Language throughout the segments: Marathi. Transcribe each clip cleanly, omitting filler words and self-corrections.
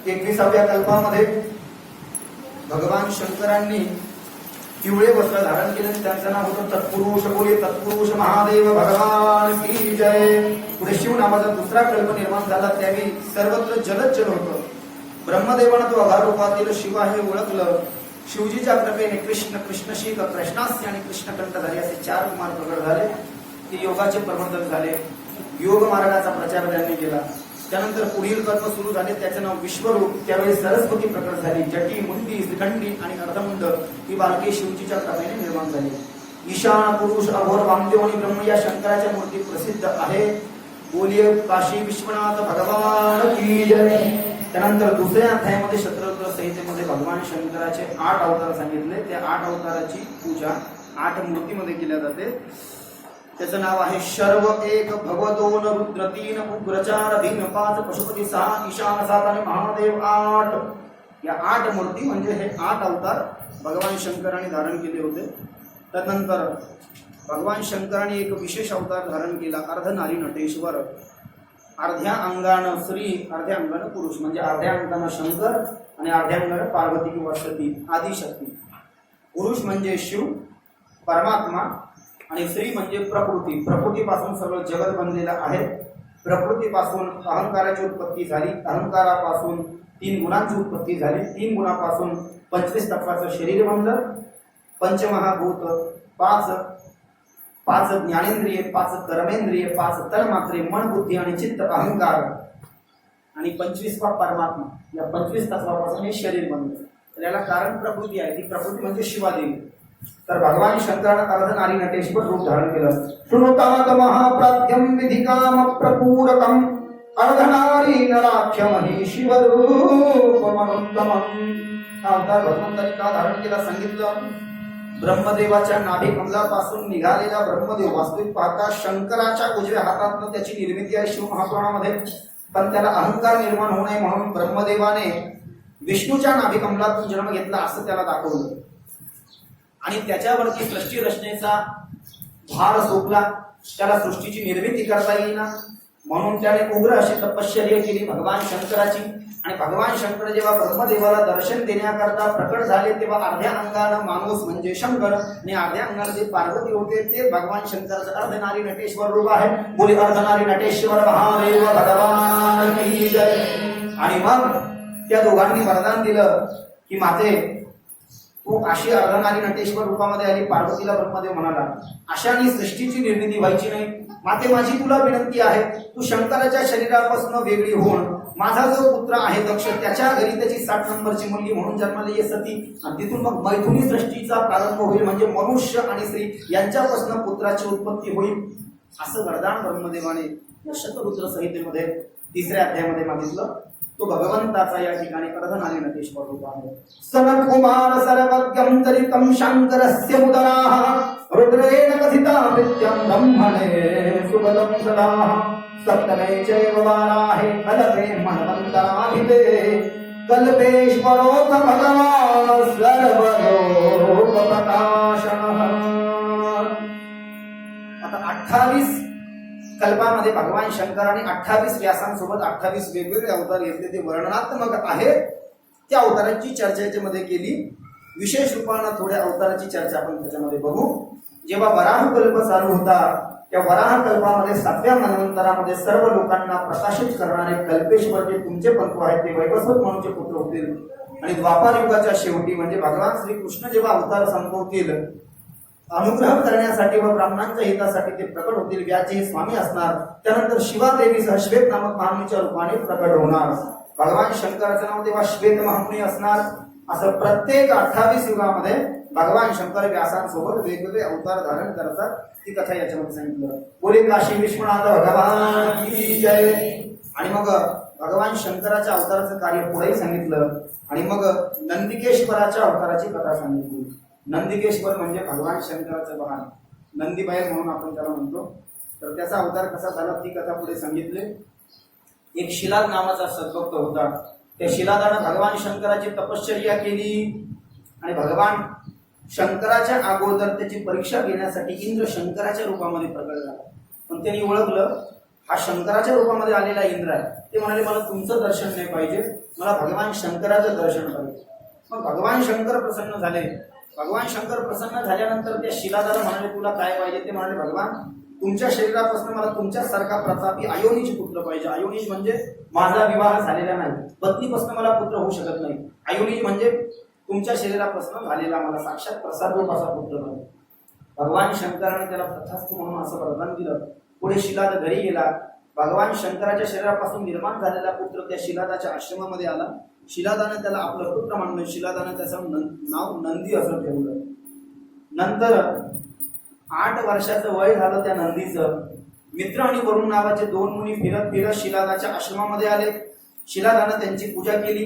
21व्या कल्पामध्ये भगवान शंकरांनी पिवळे वस्त्र धारण केले. त्यांचं नाव होतं तत्पुरुष. बोले तत्पुरुष महादेव भगवान की जय. पुढे शिव नावाचा दुसरा कल्प निर्माण झाला. त्यावेळी सर्वत्र जलच होतं. ब्रह्मदेवानं तो अघार रूपातील शिव आहे ओळखलं. शिवजीच्या कृपेने कृष्ण, कृष्णशिक, कृष्णास्य आणि कृष्णकंठ झाले असे 4 कुमार प्रकट झाले. ते योगाचे प्रवर्तक झाले. योग मार्गाचा प्रचार त्यांनी केला. त्यानंतर पुढील कर्म सुरू झाले. त्याचे नाव विश्वरूप. त्यावेळी सरस्वती प्रकट झाली. जटी, मुंडी, श्रीखंडी आणि अर्धमुंड ही बालके शिवजीच्या कृपेने निर्माण झाली. ईशान, पुरुष, अघोर, वामदेव आणि ब्रह्म या शंकराच्या मूर्ती प्रसिद्ध आहे. बोलिये काशी विश्वनाथ भगवान की जय. त्यानंतर दुसऱ्या अध्यायामध्ये शत्ररुद्र संहितेमध्ये भगवान शंकराचे 8 अवतार सांगितले. त्या 8 अवताराची पूजा 8 मूर्तीमध्ये केल्या जाते. त्याचं नाव आहे शर्व 1, भव 2, रुद्र 3, उग्र 4, भीम 5, पशुपती 6, ईशान 7 आणि महादेव 8. या 8 मूर्ती म्हणजे हे 8 अवतार भगवान शंकरांनी धारण केले होते. त्यानंतर भगवान शंकरांनी एक विशेष अवतार धारण केला. अर्धनारी नटेश्वर. अर्ध्या अंगानं स्त्री, अर्ध्या अंगानं पुरुष, म्हणजे अर्ध्या अंगानं शंकर आणि अर्ध्या अंगानं पार्वती किंवा सती आदिशक्ती. पुरुष म्हणजे शिव परमात्मा आणि स्त्री म्हणजे प्रकृती. प्रकृतीपासून सगळं जगत बनलेलं आहे. प्रकृतीपासून अहंकाराची उत्पत्ती झाली. अहंकारापासून 3 गुणांची उत्पत्ती झाली. 3 गुणापासून 25 तत्वाचं शरीर बनलं. पंचमहाभूत, 5 ज्ञानेंद्रिय, 5 कर्मेंद्रिय, 5 तन्मात्रे, मन, बुद्धी आणि चित्त, अहंकार आणि 25वा परमात्मा. या 25 तत्वापासून हे शरीर बनलं. तर याला कारण प्रकृती आहे. ती प्रकृती म्हणजे शिवादेवी. तर भगवान शंकरानं अर्धनारी नटेश्वर रूप धारण केलं. शृणुतात महाप्राध्यम विधिकाम प्रपूरकम अर्धनारी नराख्यमहि शिवरूप मनोत्तमम्. हा अवतार भगवंतांनी का धारण केला सांगितलं. ब्रह्मदेवाच्या नाभी कमलापासून निघालेला ब्रह्मदेव वास्तविक पाहता शंकराच्या उजव्या हातातनं त्याची निर्मिती आहे शिव महापुराणामध्ये. पण त्याला अहंकार निर्माण होऊ नये म्हणून ब्रह्मदेवाने विष्णूच्या नाभी कमलातून जन्म घेतला असं त्याला दाखवलं. आणि त्याच्यावरती सृष्टी रचनेचा भार सोपला. त्याला सृष्टीची निर्मिती करता येईना म्हणून त्याने उग्र अशी तपश्चर्या केली भगवान शंकराची. आणि भगवान शंकर जेव्हा ब्रह्मदेवाला दर्शन देण्याकरता प्रकट झाले तेव्हा अर्ध्या अंगानं माणूस म्हणजे शंकर आणि अर्ध्या अंगानं जे पार्वती होते ते भगवान शंकराचं अर्धनारी नटेश्वर रूप आहे. बोली अर्धनारी नटेश्वर महादेव भगवान की जय. आणि मग त्या दोघांनी वरदान दिलं की माते तू अशी अर्धनारी नटेश्वर रूपामध्ये आली. पार्वतीला ब्रह्मदेव म्हणाला अशाने सृष्टीची निर्मिती व्हायची नाही. माते माझी तुला विनंती आहे तू शंकराच्या शरीरापासून वेगळी होऊन माझा जो पुत्र आहे दक्ष त्याच्या घरी त्याची 60 नंबरची मुलगी म्हणून जन्माला ये सती. आणि तिथून मग मैथुनी सृष्टीचा प्रारंभ होईल. म्हणजे मनुष्य आणि स्त्री यांच्यापासून पुत्राची उत्पत्ती होईल असं वरदान ब्रह्मदेवाने या शतरुद्र संहितेमध्ये 3ऱ्या अध्यायामध्ये मागितलं. तो भगवंताचा या ठिकाणी अर्धनारी नटेश्वर रूप आहे. सनत कुमार सर्वज्ञं चरितं शंकरस्य मुदराः रुद्रेण कथिता नित्यं ब्रह्मणे सुगतं सदा. सप्तमे चैव वाराहे कल्पे मनवन्तराभिते कल्पेश्वरोऽथ भगवान् सर्वलोकप्रकाशनः. आता 28 कल्पामध्ये भगवान शंकराने 28 व्यासांसोबत 28 वेगवेगळे अवतार घेतले. ते वर्णनात्मक आहेत. त्या अवतारांची चर्चा याच्यामध्ये केली. विशेष रूपानं थोड्या अवताराची चर्चा आपण त्याच्यामध्ये बघू. जेव्हा वराह कल्प चालू होता त्या वराह कल्पामध्ये 7व्या मनवंतरामध्ये सर्व लोकांना प्रकाशित करणारे कल्पेश्वर जे तुमचे पंथू आहेत ते वैवस्वत म्हणूचे पुत्र होतील. आणि द्वापार युगाच्या शेवटी म्हणजे भगवान श्रीकृष्ण जेव्हा अवतार संपवतील अनुग्रह करण्यासाठी व ब्राह्मणांच्या हितासाठी ते प्रकट होतील. व्याचे हे स्वामी असणार. त्यानंतर शिवादेवी श्वेत नामक महामुनीच्या रूपाने प्रकट होणार. भगवान शंकराचं नाव तेव्हा श्वेत महामुनी असणार. असं प्रत्येक 28 युगामध्ये भगवान शंकर व्यासांसोबत वेगवेगळे अवतार धारण करतात. ती कथा याच्यामध्ये सांगितलं. बोले काशी विश्वनाथ भगवान की जय. आणि मग भगवान शंकराच्या अवताराचं कार्य पुढेही सांगितलं. आणि मग नंदिकेश्वराच्या अवताराची कथा सांगितली. नंदिकेश्वर म्हणजे भगवान शंकराचं वाहन नंदीबाई म्हणून आपण त्याला म्हणतो. तर त्याचा अवतार कसा झाला ती कथा पुढे सांगितले. एक शिलाद नावाचा सद्भक्त होता. त्या शिलादानं भगवान शंकराची तपश्चर्या केली आणि भगवान शंकराच्या अगोदर त्याची परीक्षा घेण्यासाठी इंद्र शंकराच्या रूपामध्ये प्रकट झाला. पण त्यांनी ओळखलं हा शंकराच्या रूपामध्ये आलेला इंद्र आहे. ते म्हणाले मला तुमचं दर्शन नाही पाहिजे, मला भगवान शंकराचं दर्शन पाहिजे. मग भगवान शंकर प्रसन्न झाले. भगवान शंकर प्रसन्न झाल्यानंतर त्या शिलादाला म्हणाले तुला काय पाहिजे? ते म्हणाले भगवान तुमच्या शरीरापासून मला तुमच्यासारखा प्रतापी अयोनिज पुत्र पाहिजे. अयोनिज म्हणजे माझा विवाह झालेला नाही, पत्नीपासून मला पुत्र होऊ शकत नाही. अयोनिज म्हणजे तुमच्या शरीरापासून झालेला मला साक्षात प्रसाद रूप असा पुत्र पाहिजे. भगवान शंकराने त्याला तथास्तु म्हणून असं वरदान दिलं. पुढे शिलाद घरी गेला. भगवान शंकराच्या शरीरापासून निर्माण झालेला पुत्र त्या शिलादाच्या आश्रमामध्ये आला. शिलादाने त्याला आपलं पुत्र मानलं. शिलादाने त्याचं नाव नंदी असं ठेवलं. नंतर 8 वर्षाचं वय झालं त्या नंदीचं. मित्र आणि वरुण नावाचे 2 मुनी फिरत फिरत शिलादाच्या आश्रमामध्ये आले. शिलादानं त्यांची पूजा केली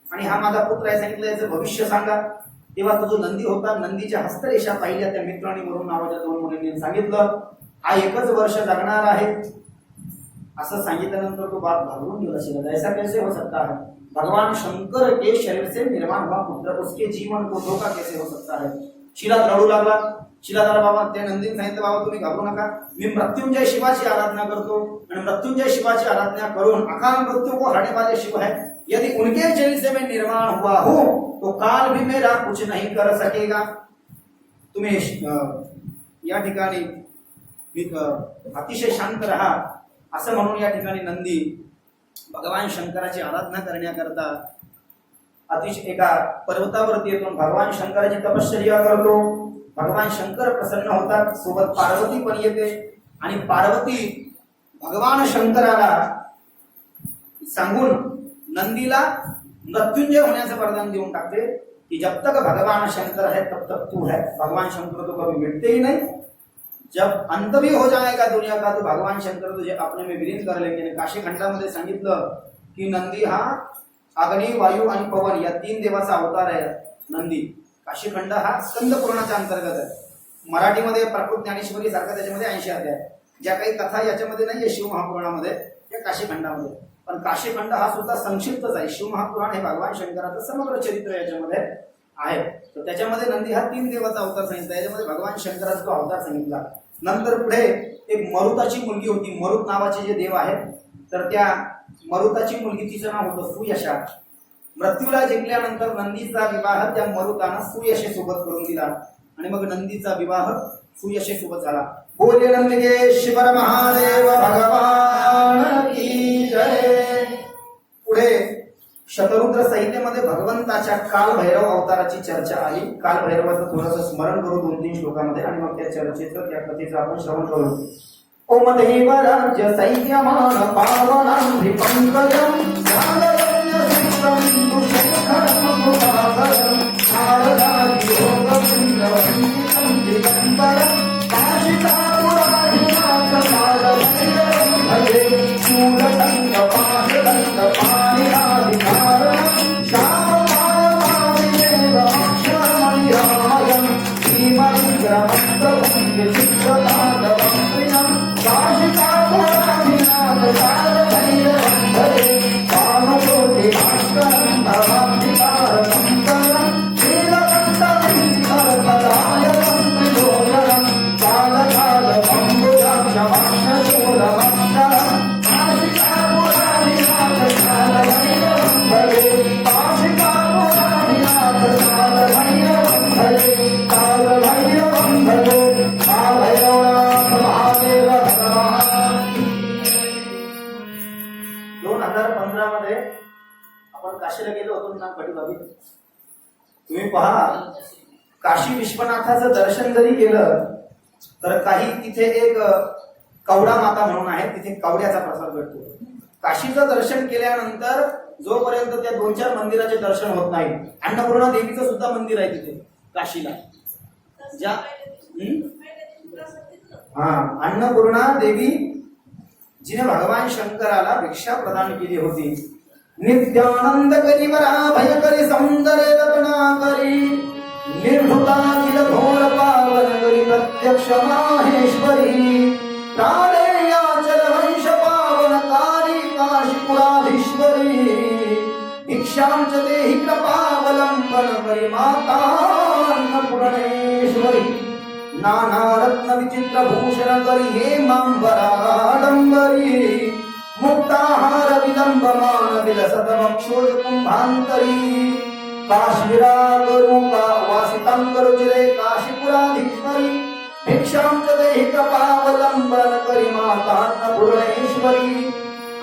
आणि हा माझा पुत्र आहे सांगितलं, याचं भविष्य सांगा. तेव्हा तो जो नंदी होता, नंदीच्या हस्तरेषा पाहिल्या त्या मित्र आणि वरुण नावाच्या 2 मुलींनी. सांगितलं हा 1च वर्ष जगणार आहे. असं सांगितल्यानंतर तो बाप घाबरून गेला. शिलादा ऐसा कैसे हो सकता है? भगवान शंकर के शरीर से निर्माण हुआ पुत्र, उसके जीवन को धोखा कैसे हो सकता है? शिलाद रडू लागला. शिलादाला बाबा त्या नंदीने सांगितलं बाबा तुम्ही घाबरू नका, मी मृत्युंजय शिवाची आराधना करतो आणि मृत्युंजय शिवाची आराधना करून अकाल मृत्यू को हरने वाले शिव है. यदि उनके शरीर से मैं निर्माण हुआ हूं तो काल भी मेरा कुछ नहीं कर सकेगा. तुम्ही या ठिकाणी अतिशय शांत राहा. असं म्हणून या ठिकाणी नंदी भगवान शंकराची आराधना करण्याकरता अतिशय एका पर्वतावरती येऊन भगवान शंकराची तपश्चर्या करतो. भगवान शंकर प्रसन्न होतात. सोबत पार्वती पण येते आणि पार्वती भगवान शंकराला सांगून नंदीला मृत्युंजय होण्याचं वरदान देऊन टाकते कि जब तक भगवान शंकर है तब तक तू है. भगवान शंकर तो कभी मिटते ही नहीं. जब अंत भी हो जाएगा दुनिया का तो भगवान शंकर तुझे अपने में विलीन कर लेंगे. काशी खंडामध्ये सांगितलं की नंदी हा अग्नी, वायू आणि पवन या 3 देवाचा अवतार आहे. नंदी काशीखंड हा स्कंद पुराणाच्या अंतर्गत आहे. मराठीमध्ये प्राकृत ज्ञानेश्वरी सारखा त्याच्यामध्ये 80 अध्याय. ज्या काही कथा याच्यामध्ये नाहीये शिव महापुराणामध्ये या काशीखंडामध्ये, पण काशीखंड हा सुद्धा संक्षिप्तच आहे. शिव महापुराण हे भगवान शंकराचं समग्र चरित्र याच्यामध्ये आहे. तर त्याच्यामध्ये नंदी हा 3 देवाचा अवतार सांगितला. याच्यामध्ये भगवान शंकराचा तो अवतार सांगितला. नंतर पुढे एक मरुताची मुलगी होती. मरुत नावाचे जे देव आहेत, तर त्या मरुताची मुलगी तिचं नाव होतं सुयशा. मृत्यूला जिंकल्यानंतर नंदीचा विवाह त्या मरुतानं सुयशेसोबत करून दिला आणि मग नंदीचा विवाह सुयशेसोबत झाला. बोले नंदिकेश्वर महादेव भगवान की जय. पुढे शतरुद्र संहितेमध्ये भगवंताच्या कालभैरव अवताराची चर्चा आली. कालभैरवाचं थोडंसं स्मरण करू 2-3 श्लोकामध्ये आणि मग त्या चर्चेचं त्या कथेचं आपण श्रवण करू. ओम देवराज्य संयमान पावनं पंकजं तुम्ही पहा, काशी विश्वनाथाचं दर्शन जरी केलं तर काही तिथे एक कवडा माता म्हणून आहे, तिथे कवड्याचा प्रसाद भेटतो. काशीचं दर्शन केल्यानंतर जोपर्यंत त्या 2-4 मंदिराचे दर्शन होत नाही, अन्नपूर्णा देवीचं सुद्धा मंदिर आहे तिथे काशीला. ज्या अन्नपूर्णा देवी जिने भगवान शंकराला भिक्षा प्रदान केली होती. नित्यानंद करिवरा भयकरी सौंदर्य रत्नाकरी निर्भुताखिल घोर पावन करी प्रत्यक्ष माहेश्वरी प्राणेयाचल वंश पावनकारी काशीपुराधीश्वरी भिक्षांच देहि कृपावलंबन करी माता अन्नपूर्णेश्वरी. नाना रत्न विचित्र भूषण करी हेमांबराडंबरी मुक्ताहार विलंबमान विलसत वक्षोज कुंभांतरी काश्मीरा रूपा वासितांगरुचिरे काशीपुराधीश्वरी भिक्षां च देहि कृपावलंबन करी माता अन्नपूर्णेश्वरी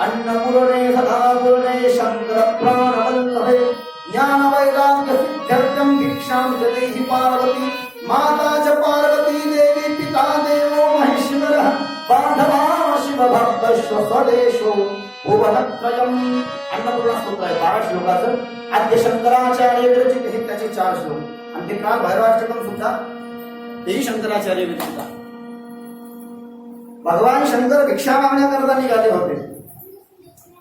अन्नपूर्णे सदा पूर्णे शंकर प्राणवल्लभे ज्ञान वैराग्य सिद्ध्यर्थं भिक्षां च देहि पार्वती माता च पार्वती देवी पिता देवो महेश्वरः बांधवा शिव भक्त स्वदेशो भुवनत्रयम् अन्नपूर्णा स्तोत्र आहे 12 श्लोकाचं आद्य शंकराचार्य विरचित हे त्याचे 4 श्लोक आणि ते काल भैरवाष्टकम सुद्धा तेही शंकराचार्य विरचित भगवान शंकर भिक्षा मागण्याकरता निघाले होते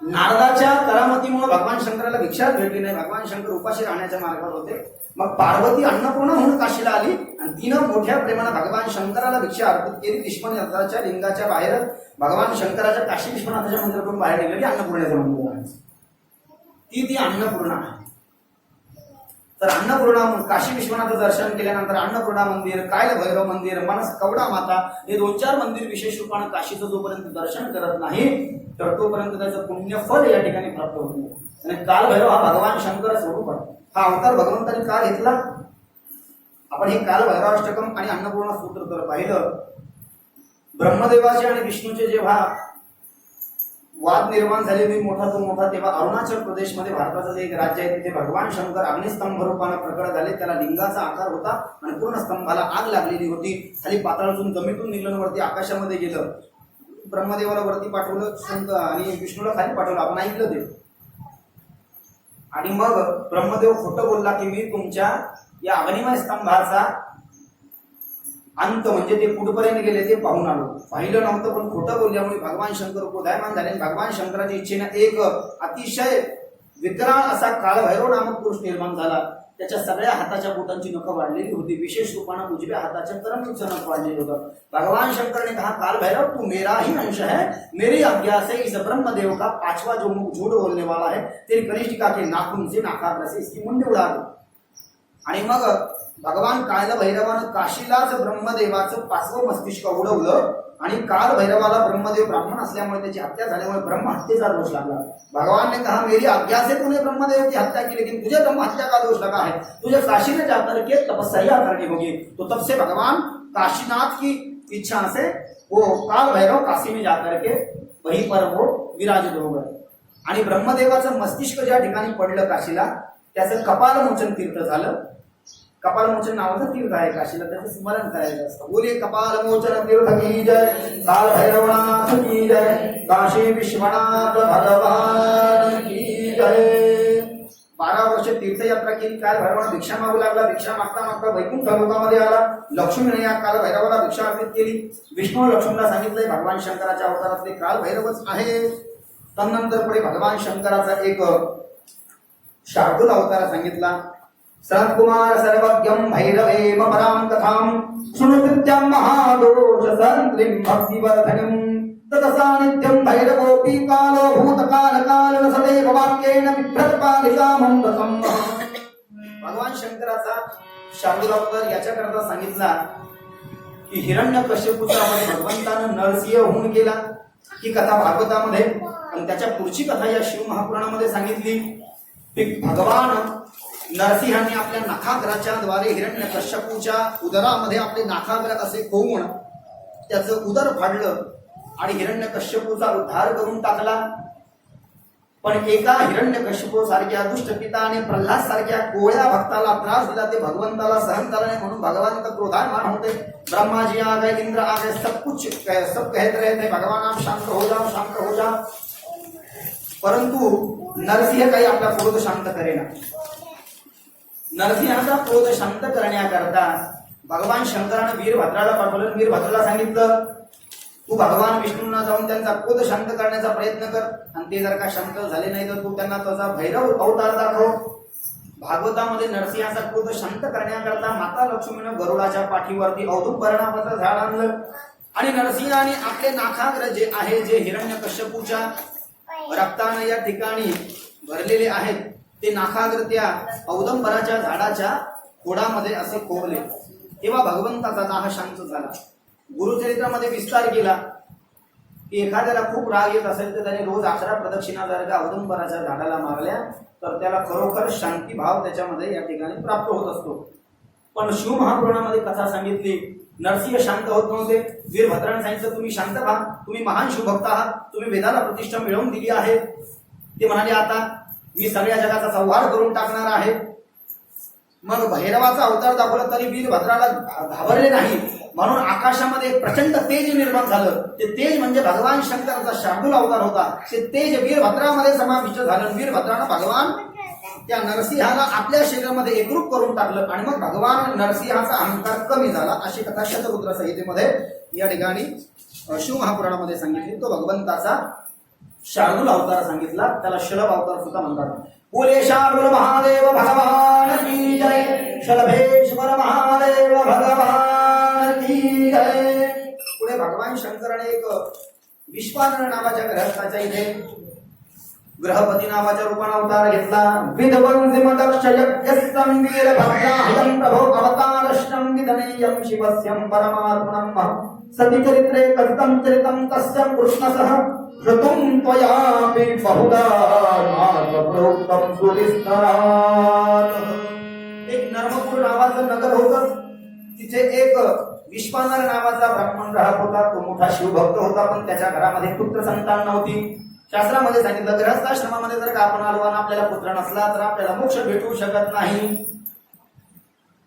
नारदाच्या करामतीमुळे भगवान शंकराला भिक्षाच भेटली नाही भगवान शंकर उपाशी राहण्याच्या मार्गावर होते मग पार्वती अन्नपूर्णा म्हणून काशीला आली आणि तिनं मोठ्या प्रेमाने भगवान शंकराला भिक्षा अर्पित केली विश्वनाथाच्या लिंगाच्या बाहेर भगवान शंकराच्या काशी विश्वनाथाच्या मंदिरातून बाहेर निघाली अन्नपूर्णेचं मंदिर आहे ती अन्नपूर्णा आहे तर अन्नपूर्णा काशी विश्वनाथ दर्शन केल्यानंतर अन्नपूर्णा मंदिर कायल भैरव मंदिर मनस कवडा माता हे 2-4 मंदिर विशेष रूपाने काशीचं जोपर्यंत दर्शन करत नाही तर तोपर्यंत त्याचं पुण्य फळ या ठिकाणी प्राप्त होत नाही आणि काल भैरव हा भगवान शंकर स्वरूप आहे हा अवतार भगवंताने का घेतला आपण हे काल भैरवाष्टकम आणि अन्नपूर्णा सूत्र तर पाहिलं ब्रह्मदेवाचे आणि विष्णूचे जेव्हा वाद निर्माण झालेली मोठा तो मोठा तेव्हा अरुणाचल प्रदेशमध्ये भारताचं जे एक राज्य आहे तिथे भगवान शंकर अग्निस्तंभ रूपाने प्रकट झाले त्याला लिंगाचा आकार होता आणि पूर्ण स्तंभाला आग लागलेली होती खाली पाताळातून जमिनीतून निघलं वरती आकाशामध्ये गेलं ब्रह्मदेवाला वरती पाठवलं शंकर आणि विष्णूला खाली पाठवलं आपण ऐकलं ते आणि मग ब्रह्मदेव खोटं बोलला की मी तुमच्या या अग्निमय स्तंभाचा अंत म्हणजे ते कुठपर्यंत गेले ते पाहून आलो पाहिलं नव्हतं पण खोटं बोलल्यामुळे भगवान शंकर क्रोधायमान झाले भगवान शंकराच्या इच्छेने एक अतिशय विकराळ असा कालभैरव नामक पुरुष निर्माण झाला त्याच्या सगळ्या हाताच्या बोटांची नखं वाढलेली होती विशेष रूपाने उजव्या हाताच्या करंगीचं नख वाढलेलं होतं भगवान शंकर ने कहा कालभैरव तू मेरा ही अंश है मेरी आज्ञा से इस ब्रह्मदेव का 5वां जो मुख झूठ बोलने वाला है तेरी कनिष्ठिका के नाखून से नाकाग्र से इसकी मुंडी उड़ा दो आणि मग भगवान काल भैरवानं काशीलाच ब्रह्मदेवाचं 5वं मस्तिष्क उडवलं आणि काल भैरवाला ब्रह्मदेव ब्राह्मण असल्यामुळे त्याची हत्या झाल्यामुळे ब्रह्महत्येचा दोष लागला भगवान ने कहा मेरी आज्ञा से तूने ब्रह्मदेव की हत्या की लेकिन तुझे ब्रह्महत्या का दोष लगा है तुझे काशी में जाकर के तपस्या करनी होगी तो तब से भगवान काशीनाथ की इच्छा से वो काल भैरव काशी में जाकर के वहीं पर वो विराजित हो गए आणि ब्रह्मदेवाचं मस्तिष्क ज्या ठिकाणी पडलं काशीला त्याचं कपालमोचन तीर्थ झालं कपालमोचन नावाचं तीर्थ आहे काशीला त्याचं स्मरण करायचं असतं बोलिए कपालमोचन तीर्थ की जय काल भैरवनाथ की जय काशी विश्वनाथ भगवान की जय 12 वर्ष तीर्थयात्रा केली काल भैरवाला भिक्षा मागू लागला भिक्षा मागता मागता वैकुंठ लोकामध्ये आला लक्ष्मीने या काल भैरवाला भिक्षा अर्पित केली विष्णू लक्ष्मणला सांगितलंय भगवान शंकराच्या अवतारातले काल भैरवच आहे तदनंतर पुढे भगवान शंकराचा एक शार्दूल अवतार सांगितला सनत्कुमार सर्वज्ञं भैरवेम परां कथां शृणुकृत्यं महादोष संत्रिं भक्तिवर्धनं ततसा नित्यं भैरवोऽपि कालो भूतकालकालन सदैव वाक्येन बिभ्रत्पालिकामं ततं भगवान शंकराचा शार्दूल अवतार याच्याकरता सांगितला की हिरण्यकश्यपूचा वध भगवंतानं नरसिंह होऊन केला ही कथा भागवतामध्ये आणि त्याच्या पुढची कथा या शिव महापुराणामध्ये सांगितली की भगवान नरसिंहाने आपल्या नाखाग्राच्या द्वारे हिरण्यकश्यपूच्या उदरामध्ये आपले नाखाग्र असे खोवून त्याचं उदर फाडलं आणि हिरण्यकश्यपूचा उद्धार करून टाकला पण एका हिरण्यकश्यपू सारख्या दुष्ट पिता आणि प्रल्हाद सारख्या कोळ्या भक्ताला त्रास दिला ते भगवंताला सहन करणे म्हणून भगवान का क्रोधायमान होते ब्रह्मा जी आ गए इंद्र आ गए सब कहते रहे थे भगवान आप शांत हो जाओ परंतु नरसिंह काही आपला क्रोध शांत करेना नरसिंहाचा क्रोध शांत करण्याकरता भगवान शंकराने वीरभद्राला पाठवलं वीरभद्राला सांगितलं तू भगवान विष्णूंना जाऊन त्यांचा क्रोध शांत करण्याचा प्रयत्न कर आणि ते जर का शांत झाले नाही तर तू त्यांना त्याचा भैरव अवतार दाखव भागवतामध्ये नरसिंहाचा क्रोध शांत करण्याकरता माता लक्ष्मीनं गरुडाच्या पाठीवरती औदुंबर नावाचं झाड आणलं आणि नरसिंहाने आपले नाखाग्र जे आहे जे हिरण्यकश्यपूच्या रक्तानं या ठिकाणी भरलेले आहेत ते नाखाग्र त्या औदंबराच्या झाडाच्या खोडामध्ये असे कोवले तेव्हा भगवंताचा दाह शांत झाला. गुरुचरित्रामध्ये विस्तार केला की एखाद्याला खूप राग येत असेल तर त्याने रोज 11 प्रदक्षिणा जर का औदुंबराच्या झाडाला मारल्या तर त्याला खरोखर शांती भाव त्याच्यामध्ये या ठिकाणी प्राप्त होत असतो. पण शिवमहापुराणामध्ये कथा सांगितली, नरसिंह शांत होत नव्हते. वीरभद्राने सांगितलं तुम्ही शांत व्हा, तुम्ही महान शिवभक्त आहात, तुम्ही वेदाला प्रतिष्ठा मिळवून दिली आहे. ते म्हणाले आता मी सगळ्या जगाचा संहार करून टाकणार आहे. मग भैरवाचा अवतार दाखवला तरी वीरभद्राला घाबरले नाही, म्हणून आकाशामध्ये एक प्रचंड तेज निर्माण झालं. ते तेज म्हणजे भगवान शंकराचा शार्दूल अवतार होता. ते तेज वीरभद्रामध्ये समाविष्ट झालं. वीरभद्रानं भगवान त्या नरसिंहाला आपल्या शरीरामध्ये एकरूप करून टाकलं आणि मग भगवान नरसिंहाचा अहंकार कमी झाला. अशी कथा शतरुद्र संहितेमध्ये या ठिकाणी शिवमहापुराणामध्ये सांगितली. तो भगवंताचा शार्दूल अवतार सांगितला, त्याला शलभ अवतार सुद्धा म्हणतात. बोले शार्दूल महादेव भगवान की जय, शलभेश्वर महादेव भगवान की जय. पुढे भगवान शंकराने एक विश्वानर नावाच्या ग्रहस्थाच्या इथे ग्रहपती नावाच्या रूपाने अवतार घेतला. विध्वंसिमदक्षयज्ञस्तं वीरभद्राहयं प्रभो अवतारश्रं विधनेयं शिवस्यं परमात्मनं सतिचरित्रे कथितं चरितं तस्य कृष्णसः श्रुतं त्वयापि बहुधा प्रोक्तं सुविस्तरात्. एक नर्मपूर नावाचं नगर होतं. तिथे एक विश्वानर नावाचा ब्राह्मण राहत होता. तो मोठा शिवभक्त होता, पण त्याच्या घरामध्ये पुत्र संतान नव्हती. शास्त्रामध्ये सांगितलं गृहस्थाश्रमामध्ये जर का आपण आलो आणि आपल्याला पुत्र नसला तर आपल्याला मोक्ष भेटू शकत नाही.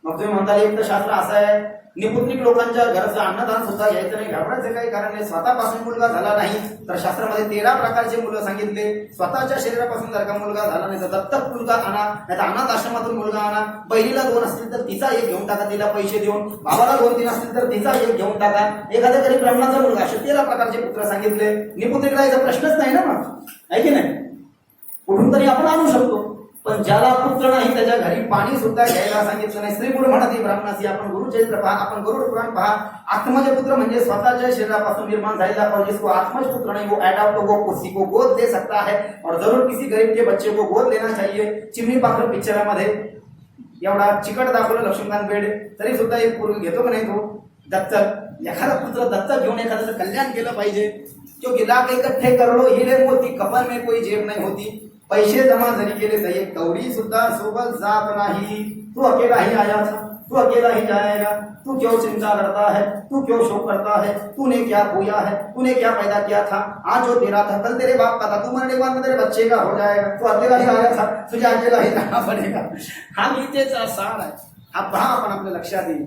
मग तुम्ही म्हणता एक तर शास्त्र असं आहे, निपुत्रिक लोकांच्या घरचं अन्नदान सुद्धा घ्यायचं नाही, घाबरायचं काही कारण नाही. स्वतःपासून मुलगा झाला नाही तर शास्त्रामध्ये 13 प्रकारचे मुलं सांगितले. स्वतःच्या शरीरापासून जर का मुलगा झाला नाही तर दत्तक मुलगा आणा, नाही तर अनाथ आश्रमातून मुलगा आणा. बहिणीला 2 असतील तर तिचा एक घेऊन टाका, तिला पैसे देऊन. भावाला 2-3 असतील तर तिचा एक घेऊन टाका. एखाद्या तरी ब्राह्मणाचा मुलगा, असे 13 प्रकारचे पुत्र सांगितले. निपुत्रिक राहायचा प्रश्नच नाही ना, मग आहे की नाही. कुठून तरी आपण आणू शकतो, पण ज्याला पुत्र नाही त्याच्या घरी पाणी सुद्धा घ्यायला सांगितलं नाही. स्त्री पुढे म्हणत ब्राह्मणाची आपण गुरुचरित्र पहा, आपण गरुड पुराण पहा. आत्मज पुत्र म्हणजे स्वतःच्या शरीरापासून निर्माण झालेला, और जिसको आत्मज पुत्र नहीं वो एडॉप्ट वो किसी को गोद दे सकता है और जरूर किसी गरीब के बच्चे को गोद लेना चाहिए. चिमणी पाखर पिक्चरामध्ये एवढा चिकट दाखवलं लक्ष्मीकांत बेर्डे, तरी सुद्धा एक पूर्वी घेतो का नाही तो दत्तक. एखादा पुत्र दत्तक घेऊन एखाद्याचं कल्याण केलं पाहिजे. क्योंकि लाख इकट्ठे करोडो हीरे मोती, कफन में कोई जेब नहीं होती. पैसे जमा जरी केले तर एक कवडी सुद्धा सोबत जात नाही. तू अकेला ही आया था, तू अकेला ही जाएगा. तू क्यों चिंता करता है, तू क्यों शोक करता है, तूने क्या खोया है, तूने क्या पैदा किया था. आज जो तेरा था कल तेरे बाप का था, तू मरने के बाद में तेरे बच्चे का हो जाएगा. तू अकेला ही आया था, तुझे अकेला ही जाना पडेगा. हा गीतेचा सार आहे. हा पहा आपण आपल्या लक्षात येईल.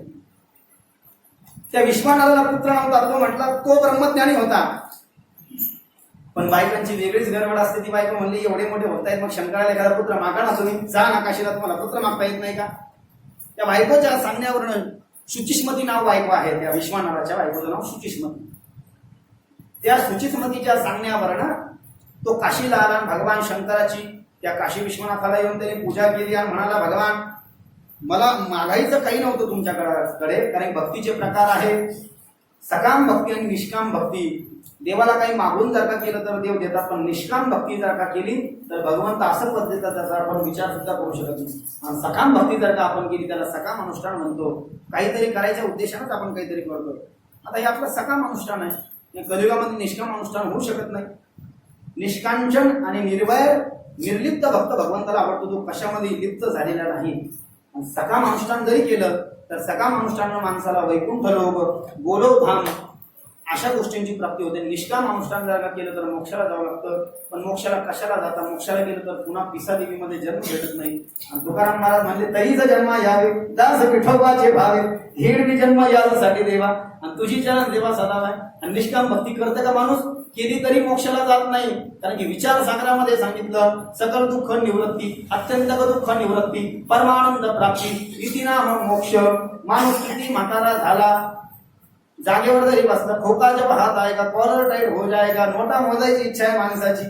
त्या विश्वानराला पुत्र नव्हता, तो म्हटला तो ब्रह्मज्ञानी होता. पण बायकांची वेगळीच गडबड असते. ती बायका म्हणली एवढे मोठे होत आहेत, मग शंकराला एखादा पुत्र मागा ना तुम्ही, जा नकाशीला, तुम्हाला पुत्र मागता येत नाही का. त्या बायकोच्या सांगण्यावरून शुचिस्मती नाव बायको आहे. त्या विश्वानराच्या बायकोचं नाव शुचिस्मती. त्या शुचिस्मतीच्या सांगण्यावरून तो काशीला आला. भगवान शंकराची त्या काशी विश्वनाथाला येऊन त्याने पूजा केली आणि म्हणाला भगवान मला मागायचं काही नव्हतं तुमच्याकडे, कारण भक्तीचे प्रकार आहे सकाम भक्ती आणि निष्काम भक्ती. देवाला काही मागून जर का केलं तर देव देतात, पण निष्काम भक्ती जर का केली तर भगवंत असं पद्धतीचा त्याचा आपण विचार सुद्धा करू शकत नाही. आणि सकाम भक्ती जर का आपण केली त्याला सकाम अनुष्ठान म्हणतो. काहीतरी करायच्या उद्देशानेच आपण काहीतरी करतो. आता हे आपलं सकाम अनुष्ठान आहे. कलियुगामध्ये निष्काम अनुष्ठान होऊ शकत नाही. निष्कांचन आणि निर्वैर निर्लिप्त भक्त भगवंताला आवडतो, तो कशामध्ये लिप्त झालेला नाही. सकाम अनुष्ठान जरी केलं तर सकाम अनुष्ठानानं माणसाला वैकुंठ लोक गोलोक धाम अशा गोष्टींची प्राप्ती होते. निष्काम अनुष्ठान जर का केलं तर मोक्षाला जावं लागतं, पण मोक्षाला कशाला जाता, मोक्षाला गेलं तर पुन्हा पिसा देवीमध्ये जन्म भेटत नाही. आणि तुकाराम महाराज म्हणले तरीच जन्म यावे दास विठोबाचे भावे, हेड मी जन्म यासाठी देवा. आणि तुझी जन्म देवा सदा आहे. आणि निष्काम भक्ती करतं का माणूस, केली तरी मोक्षाला जात नाही. कारण की विचार सागरामध्ये सांगितलं सकल दुःख निवृत्ती, अत्यंत दुःख निवृत्ती, परमानंद प्राप्ती, इति नाम मोक्ष. माणूस किती म्हातारा झाला, जागेवर जरी बसला, खोका जब हात आएगा कॉलर टाईट हो जाएगा. नोटा मोजायची इच्छा आहे माणसाची.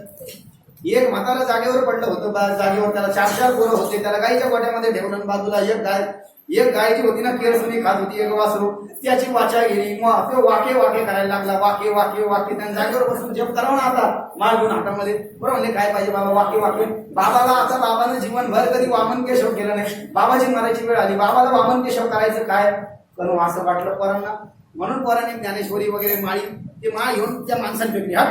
एक म्हातारा जागेवर पडलं होतं, जागेवर त्याला 4-4 पोरं होते. त्याला गाईच्या गोट्यामध्ये ठेवलं, बाजूला एक गायची होती ना, केरसुनी खात होती, एक वासरू. त्याची वाचा गेली, मग तो वाके वाके करायला लागला. वाके वाके वाके त्याने जागेवर बसून जप करावं ना आता माळ घेऊन हातामध्ये. बरं म्हणले काय पाहिजे बाबा, वाके वाके. बाबाला आता बाबानं जीवनभर कधी वामन केशव केलं नाही. बाबाची मरायची वेळ आली, बाबाला वामन केशव करायचं काय. पण असं वाटलं पोरांना, म्हणून पोरांनी ज्ञानेश्वरी वगैरे माळी ते माळ घेऊन त्या माणसाने फेकली हा.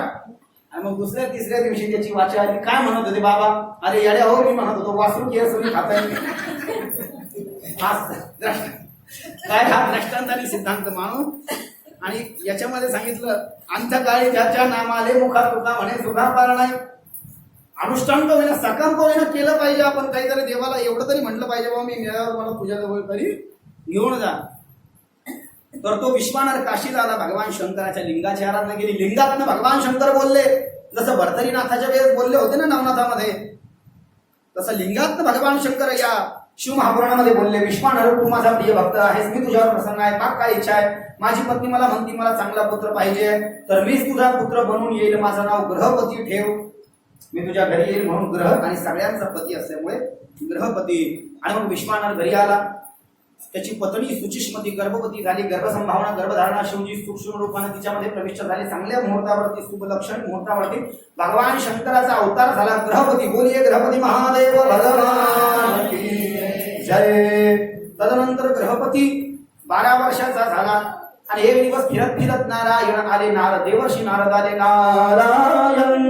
आणि मग दुसऱ्या तिसऱ्या दिवशी त्याची वाचा आली. काय म्हणत होते बाबा? अरे येड्या हो, मी म्हणत होतो वासरू की असं खाता काय हा दृष्टांत आणि सिद्धांत मानून. आणि याच्यामध्ये सांगितलं अंतकाळी ज्याच्या नामाले मुखा तुका म्हणे सुद्धा पार नाही. अनुष्ठान का होईना, सकाम का होईना केलं पाहिजे. आपण काहीतरी देवाला एवढं तरी म्हटलं पाहिजे बाबा मी मिळाल्यावर मला तुझ्या जवळ तरी घेऊन जा. तर तो विश्वानर काशी झाला. भगवान शंकराच्या लिंगाची आराधना केली. लिंगातनं भगवान शंकर बोलले, जसं भर्तरीनाथाच्या वेळेस बोलले होते ना नवनाथामध्ये, तसं लिंगातनं भगवान शंकर या शिव महापुराणामध्ये बोलले, विश्वानर तू माझा प्रिय भक्त आहेस, मी तुझ्यावर प्रसन्न आहे. माग काय इच्छा आहे? माझी पत्नी मला म्हणती मला चांगला पुत्र पाहिजे, तर मीच तुझा पुत्र बनून येईल. माझं नाव ग्रहपती ठेव. मी तुझ्या घरी येईल म्हणून ग्रह आणि सगळ्यांचा पती असल्यामुळे ग्रहपती. आणि मग विश्वानर घरी आला. त्याची पत्नी सुचिष्मती गर्भवती झाली. गर्भसंभावना गर्भधारणा शिवजी सूक्ष्म रूपाने तिच्यामध्ये प्रविष्ट झाले. चांगल्या मुहूर्तावरती शुभलक्षण मुहूर्तावरती भगवान शंकराचा अवतार झाला. ग्रहपती बोलिये ग्रहपती महादेव भगवान की जय. तदनंतर ग्रहपती 12 वर्षाचा झाला. आणि एक दिवस फिरत फिरत नारायण आले. नारद देवर्षी नारद आले. नारायण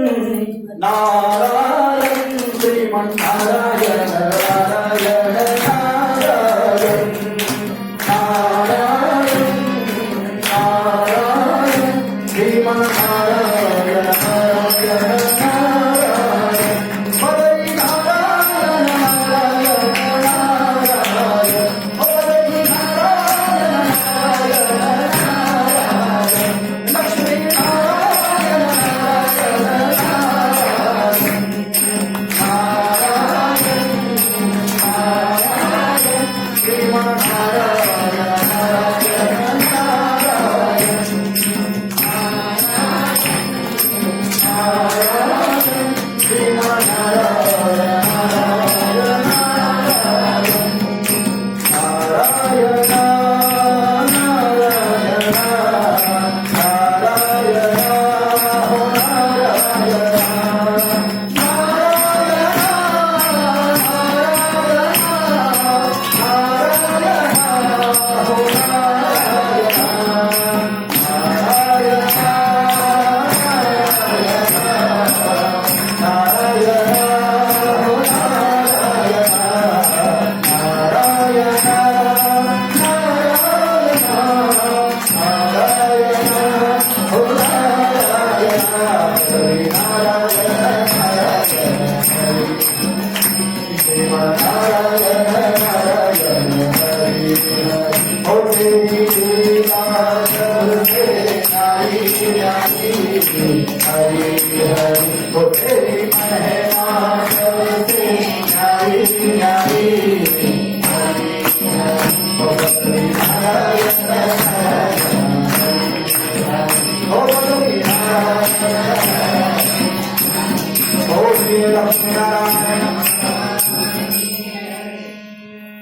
नारायण श्रीमन नारायण नारायण नारायण नारायण नारायण श्रीमन नारायण नारायण नारायण हरे नारायण नारायण नारायण हरे नारायण नारायण नारायण लक्ष्मी नारायण नारायण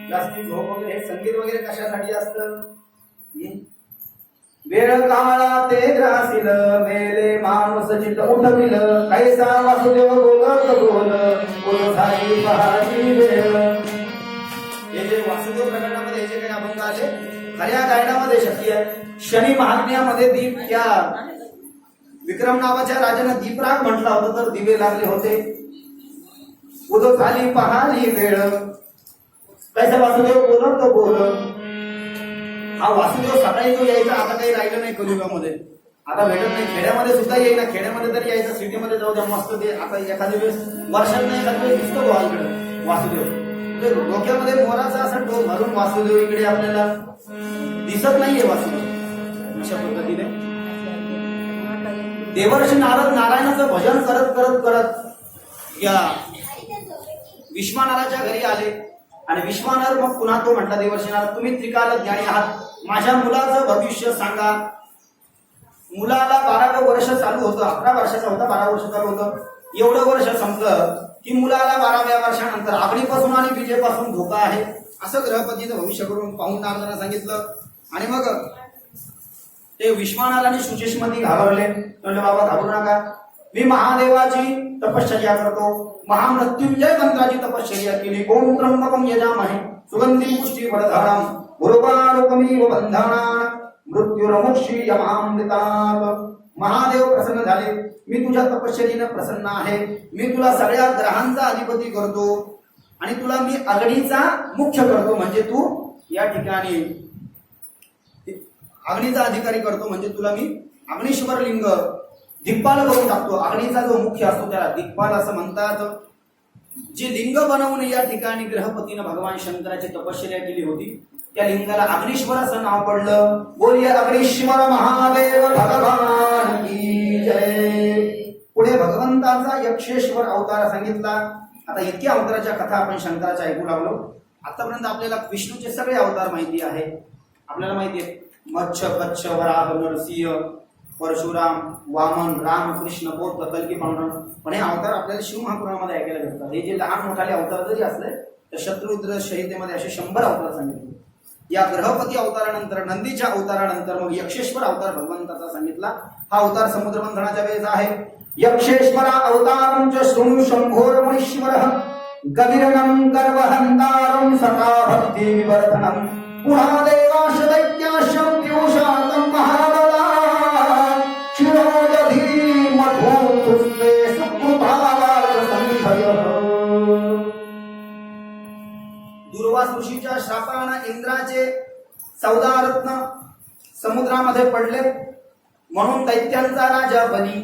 जास्ती झोप वगैरे हे संगीत वगैरे कशासाठी असतं? वेळ काळा ते ग्रासील मेले माणूस चित्त उठविल कैसा वासुदेव बोलत बोल झाली पहाची वेळ. हे जे वासुदेव प्रकरणामध्ये जे काही अभंग आले खऱ्या गायनामध्ये शक्य आहे. शनी महात्म्यामध्ये दीप त्या विक्रम नावाच्या राजाने दीपराग म्हटला होता, तर दिवे लागले होते. उदो झाली पहाली वेळ कैसा वासुदेव बोलत बोल. हा वासुदेव सकाळी तो यायचा, आता काही राहिलं नाही कलियुगामध्ये, आता भेटत नाही. खेड्यामध्ये सुद्धा येईना, खेड्यामध्ये तरी यायचं, सिटीमध्ये जाऊ द्या मस्त. ते आता एखाद्या वेळेस वर्षात नाही एखाद्या वेळेस दिसतो भाऊ इकडे वासुदेव. डोक्यामध्ये मोराचा असा टोक घालून वासुदेव इकडे आपल्याला दिसत नाहीये वासुदेव. अशा पद्धतीने देवर्षी नारद नारायणाचं भजन करत करत करत या विश्वानराच्या घरी आले. आणि विश्वानर मग पुन्हा तो म्हटला, देवर्षी नारद तुम्ही त्रिकाल ज्ञानी आहात, माझ्या मुलाचं भविष्य सांगा. मुलाला 12वं वर्ष चालू होतं, 11 वर्षाचा होता, 12 वर्ष चालू होतं. एवढं वर्ष संपलं की मुलाला 12व्या वर्षानंतर अग्नीपासून आणि विजेपासून धोका आहे असं ग्रहपतीचं भविष्य करून पाहून नारदांना सांगितलं. आणि मग ते विश्वानर आणि सुचेष्मती घाबरले. म्हणलं बाबा घाबरू नका, मी महादेवाची तपश्चर्या करतो, महामृत्युंजय मंत्राची तपश्चर्या केली. ओम त्र्यंबकम यजामहे सुगंधी पुष्टी वरदानम गुरुपारुकमीव बंधनान मृत्युरमुक्षीयमामृतात्. महादेव प्रसन्न झाले, मी तुझ्या तपश्चर्येने प्रसन्न आहे, मी तुला सगळ्या ग्रहांचा अधिपती करतो आणि तुला मी अग्नीचा मुख्य करतो, म्हणजे तू या ठिकाणी अग्नीचा अधिकारी करतो, म्हणजे तुला मी अग्निश्वर लिंग दिग्पाल करून टाकतो. अग्नीचा जो मुख्य असतो त्याला दिग्पाल असं म्हणतात. जे लिंग बनवून या ठिकाणी ग्रहपतीनं भगवान शंकराची तपश्चर्या केली होती त्या लिंगाला अग्निश्वर असं नाव पडलं. बोलिये अग्निश्वर महादेव भगवान की जय. पुढे भगवंताचा यक्षेश्वर अवतार सांगितला. आता इतक्या अवताराच्या कथा आपण शंकराच्या ऐकू लागलो. आतापर्यंत आपल्याला विष्णूचे सगळे अवतार माहिती आहे. आपल्याला माहिती आहे मत्स्य कच्छ वराह नरसिंह परशुराम वामन राम कृष्ण बौद्ध कल्की पांडुरंग. पण हे अवतार आपल्याला शिव महापुराणामध्ये ऐकायला भेटतात. हे जे लहान मोठाले अवतार जरी असले तर शत्रुद्र संहितेमध्ये असे 100 अवतार सांगितले. या ग्रहपती अवतारानंतर नंदीच्या अवतारानंतर मग यक्षेश्वर अवतार भगवंताचा सांगितला. हा अवतार समुद्र मंथनाच्या वेळेचा आहे. यक्षेश्वर अवतारं च शृणु शंभोर मुनीश्वरः गविरणं गर्वहंतारं सदा भक्ति विवर्धनं पुरा देवाश दैत्याशं पियूषातं महाबला क्षीरोदधी मधुपुष्पे सुकृतावार संधयः. दुर्वास ऋषीच्या शापाने इंद्राचे 14 रत्न समुद्रामध्ये पडले, म्हणून दैत्यांचा राजा बली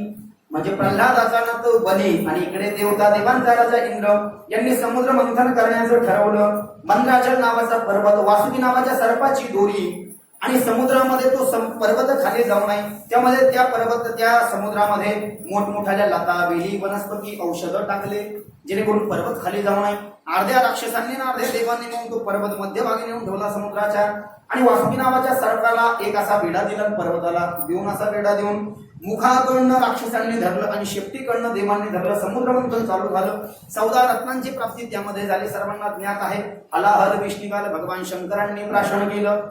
म्हणजे प्रल्हादाचा नातू बली आणि इकडे देवता देवांचा राजा इंद्र यांनी समुद्र मंथन करण्याचं ठरवलं. मंद्राचल नावाचा पर्वत, वासुकी नावाच्या सर्पाची दोरी आणि समुद्रामध्ये तो पर्वत खाली जाऊ नये त्यामध्ये त्या समुद्रामध्ये मोठमोठ्या लता वेली वनस्पती औषधं टाकले जेणेकरून पर्वत खाली जाऊ नये. अर्ध्या राक्षसांनी आणि अर्ध्या देवांनी मिळून तो पर्वत मध्यभागी नेऊन ठेवला समुद्राच्या. आणि वासुकी नावाच्या सर्पाला एक असा वेढा दिला, पर्वताला देऊन असा वेढा देऊन मुखाकडनं राक्षसांनी धरलं आणि शेपटीकडनं देवांनी धरलं. समुद्र मंथन चालू झालं. 14 रत्नांची प्राप्ती त्यामध्ये झाली, सर्वांना ज्ञात आहे. हलाहल विष्णुकाल भगवान शंकरांनी प्राशन केलं.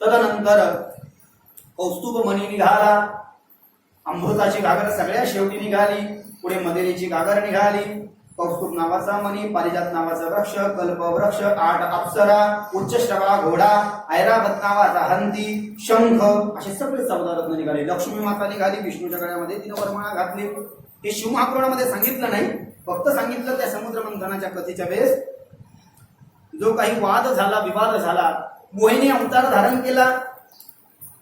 तदनंतर कौस्तुभ मणी निघाला, अमृताची घागर सगळ्या शेवटी निघाली. पुढे मदेरीची घागर निघाली, कौस्तुभ नावाचा मणी, पारिजात नावाचा वृक्ष, कल्प वृक्ष, 8 अप्सरा, उच्चश्रवा घोडा, ऐरावत नावाचा हंती, शंख असे सगळे 14 रत्न निघाले. लक्ष्मी माता निघाली, विष्णूच्या गळ्यामध्ये तिनं वरमाळा घातली. हे शिव महापुराणामध्ये सांगितलं नाही, फक्त सांगितलं त्या समुद्र मंथनाच्या कथेच्या वेळेस जो काही वाद झाला, विवाद झाला. मोहिनी अवतार धारण केला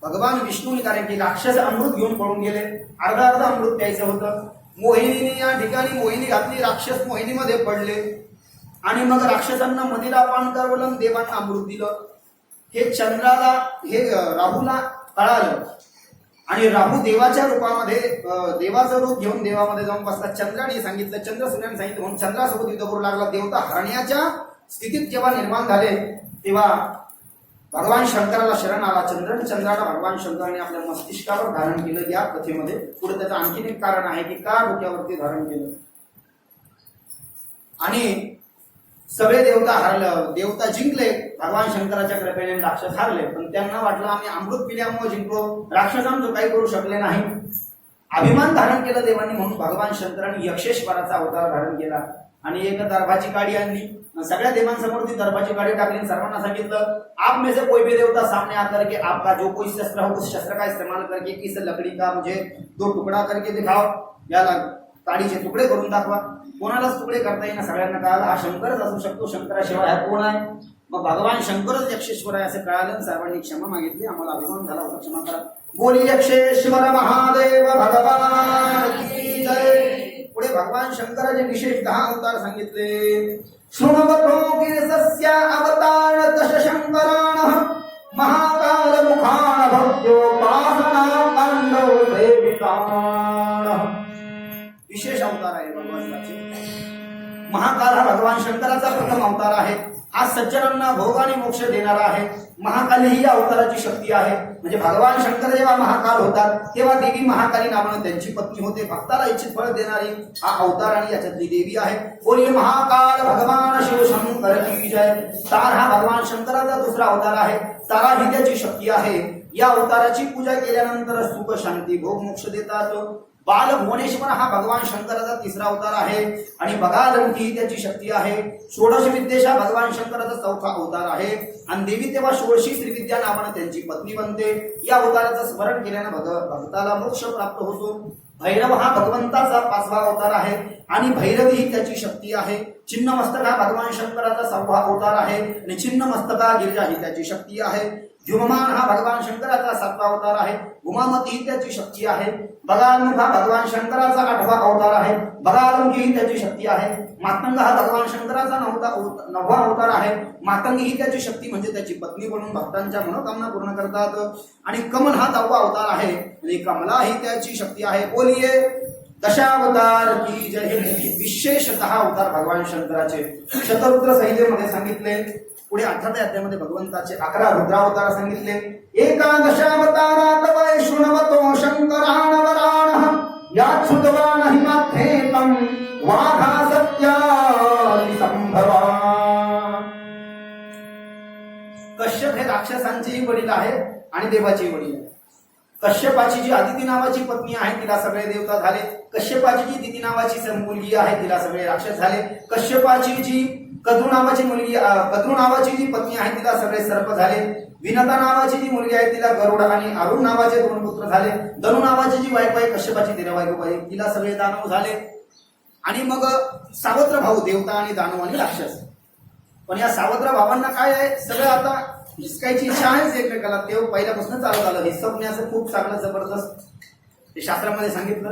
भगवान विष्णूने, कारण की राक्षस अमृत घेऊन पळून गेले, अर्धा अमृत प्यायचं होतं. मोहिनीने या ठिकाणी मोहिनी घातली, राक्षस मोहिनीमध्ये पडले आणि मग राक्षसांना मदिरा पान करवलं, देवांना अमृत दिलं. हे चंद्राला, हे राहूला कळालं आणि राहू देवाच्या रूपामध्ये, देवाचं रूप घेऊन देवामध्ये जाऊन बसला. चंद्राने सांगितलं, चंद्र सूर्याने सांगितलं म्हणून चंद्रासोबत युद्ध करू लागला. देवता हरण्याच्या स्थितीत जेव्हा निर्माण झाले तेव्हा भगवान शंकराला शरण आला. चंद्राला भगवान शंकराने आपल्या मस्तिष्कावर धारण केलं या कथेमध्ये. पुढे त्याचं आणखीन एक कारण आहे की का डोक्यावरती धारण केलं. आणि सगळे देवता हारलं, देवता जिंकले, भगवान शंकराच्या कृपेने राक्षस हारले. पण त्यांना वाटलं आम्ही अमृत पिल्यामुळे जिंकलो, राक्षसांचं काही करू शकले नाही. अभिमान धारण केलं देवांनी, म्हणून भगवान शंकरांनी यक्षेश्वराचा अवतार धारण केला आणि एक दर्भाची काडी आणली. सगळ्या देवांसमोर ती दर्भाची काडी टाकली. सर्वांना सांगितलं आप में से कोई भी देवता सामने आकर के आपका जो कोई शस्त्र हो उस शस्त्र का इस्तेमाल करके इस लकड़ी का मुझे 2 टुकड़ा करके दिखाओ, या काडीचे तुकडे करून दाखवा. कोणालाच तुकडे करता येईना. सगळ्यांना कळालं हा शंकरच असू शकतो, शंकराशिवाय हा कोण आहे. मग भगवान शंकरच यक्षेश्वर आहे असं कळालं. सर्वांनी क्षमा मागितली, आम्हाला अभिमान झाला होता, क्षमा करा. बोली यक्षेश्वर महादेव भगवान की जय. पुढे भगवान शंकराचे विशेष 10 अवतार सांगितले. शृण्वतो गिरिसस्य अवतार दश शंकराणः महाकाल मुखान भक्त्योपासना पांडव देविताणः. विशेष अवतार आहे भगवानाचे. महाकाल हा भगवान शंकराचा प्रथम अवतार आहे. हा सज्जनांना भोग आणि मोक्ष देणारा आहे. महाकाली ही अवताराची शक्ती आहे. म्हणजे भगवान शंकर जेव्हा महाकाल होतात तेव्हा देवी महाकाली नावानं त्यांची पत्नी होते. भक्ताला इच्छित फळ देणारी हा अवतार आणि याच्यातली देवी आहे. बोलिये महाकाल भगवान शिव शंकर की जय. तार हा भगवान शंकराचा दुसरा अवतार आहे. तारा ही त्याची शक्ती आहे. या अवताराची पूजा केल्यानंतर सुख शांती भोग मोक्ष देतात. बाल भुवनेश्वर हा भगवान शंकराचा तिसरा अवतार आहे आणि बगालंकी ही त्याची शक्ती आहे. षोडश विद्येश हा भगवान शंकराचा चौथा अवतार आहे आणि देवी तेव्हा षोडशी श्रीविद्या नावाने त्यांची पत्नी बनते. या अवताराचं स्मरण केल्याने भक्ताला मोक्ष प्राप्त होतो. भैरव हा भगवंताचा पाचवा अवतार आहे आणि भैरवी ही त्याची शक्ती आहे. छिन्नमस्तक हा भगवान शंकराचा सहावा अवतार आहे आणि छिन्नमस्तका गिरिजा ही त्याची शक्ती आहे. द्युममान हा भगवान शंकराचा सातवा अवतार आहे. उमामती ही त्याची शक्ती आहे. बगालमुख हा भगवान शंकराचा आठवा अवतार आहे. बगालमुखी ही त्याची शक्ती आहे. मातंग हा भगवान शंकराचा नववा अवतार आहे. मातंगी ही त्याची शक्ती म्हणजे त्याची पत्नी बनून भक्तांच्या मनोकामना पूर्ण करतात. आणि कमल हा 10वा अवतार आहे आणि कमला ही त्याची शक्ती आहे. बोलिये दशावतार की जय. हे विशेषतः अवतार भगवान शंकराचे शतरुद्र संहितेमध्ये सांगितले. पुढे 18व्या अध्यायामध्ये भगवंताचे 11 रुद्रावतार सांगितले. एकादशावतारात वैष्णवतो शंकराणवराणः याच्छुतवान हिमाख्येतं वाघा सत्यादि संभवा. कश्यप हे राक्षसांचेही वडील आहे आणि देवाचेही वडील आहे. कश्यपाची जी आदिती नावाची पत्नी आहे तिला सगळे देवता झाले. कश्यपाची जी दिती नावाची मुलगी आहे तिला सगळे राक्षस झाले. कश्यपाची जी कद्रू नावाची जी पत्नी आहे तिला सगळे सर्प झाले. विनता नावाची जी मुलगी आहे तिला गरुड आणि अरुण नावाचे 2 पुत्र झाले. धनु नावाची जी बायको आहे कश्यपाची बायको आहे तिला सगळे दानव झाले. आणि मग सावत्र भाऊ देवता आणि दानव आणि राक्षस. पण या सावत्र भावांना काय आहे सगळं आता हिसकायची इच्छा आहेच एकमेकाला. ते पहिल्यापासून चालत आलं. हिसकण्याचं खूप चांगलं जबरदस्त ते शास्त्रामध्ये सांगितलं.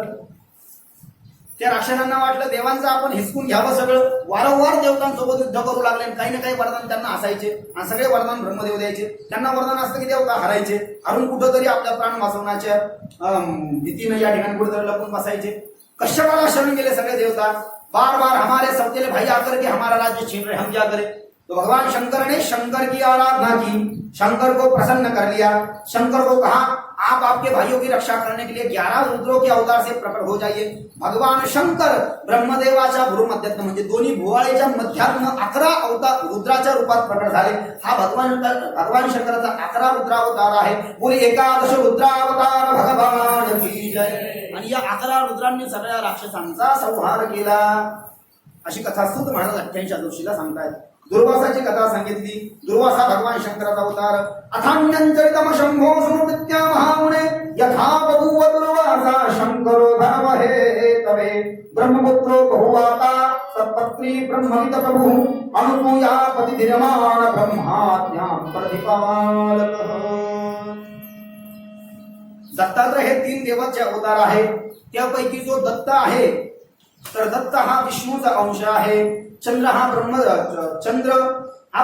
त्या राक्षसांना वाटलं देवांचं आपण हिसकून घ्यावं सगळं. वारंवार देवतांसोबत युद्ध करू लागले. काही ना काही वरदान त्यांना असायचे आणि सगळे वरदान ब्रह्मदेव द्यायचे. त्यांना वरदान असतं की देवता हरायचे. हरून कुठंतरी आपल्या प्राण वाचवण्याच्या भीतीनं या ठिकाणी कुठेतरी लपून बसायचे. कश्यपाला शरण गेले सगळे देवता. बार बार हमारे सौतेले भाई आकर के हमारा राज्य छीन रहे, हम क्या करें. तो भगवान शंकर ने शंकर की आराधना की. शंकर को प्रसन्न कर लिया. शंकर को कहा आप आपके भाइयों की रक्षा करने के लिए 11 रुद्रों के अवतार से प्रकट हो जाइए. भगवान शंकर ब्रह्मदेवाच्या भूमध्यात्म म्हणजे दोन्ही भुवाळेच्या मध्यात्म 11 अवतार रुद्राच्या रूपात प्रकट झाले. हा भगवान शंकराचा 11 रुद्रावतार आहे. बोली एकादश रुद्रावतार भगवान की जय. आणि या 11 रुद्रांनी सगळ्या राक्षसांचा संहार केला अशी कथा सूत महाराज 88व्या दिवशीला सांगतायत. दुर्वासाची कथा सांगितली. दुर्वासा भगवान शंकराचा अवतार. अथान्यंचरितम शंभो सुमृत्या महामुने यथा बभूव दुर्वासा शंकरो धर्महे तवे ब्रह्मपुत्रो बहुवाता सत्पत्री ब्रह्मवित प्रभु अनुसूया पतिधिरमान ब्रह्माज्ञां प्रतिपालकः. दत्तात्रय हे 3 देवाचे अवतार आहे. त्यापैकी जो दत्त आहे तर दत्त हा विष्णूचा अंश आहे. चंद्र हा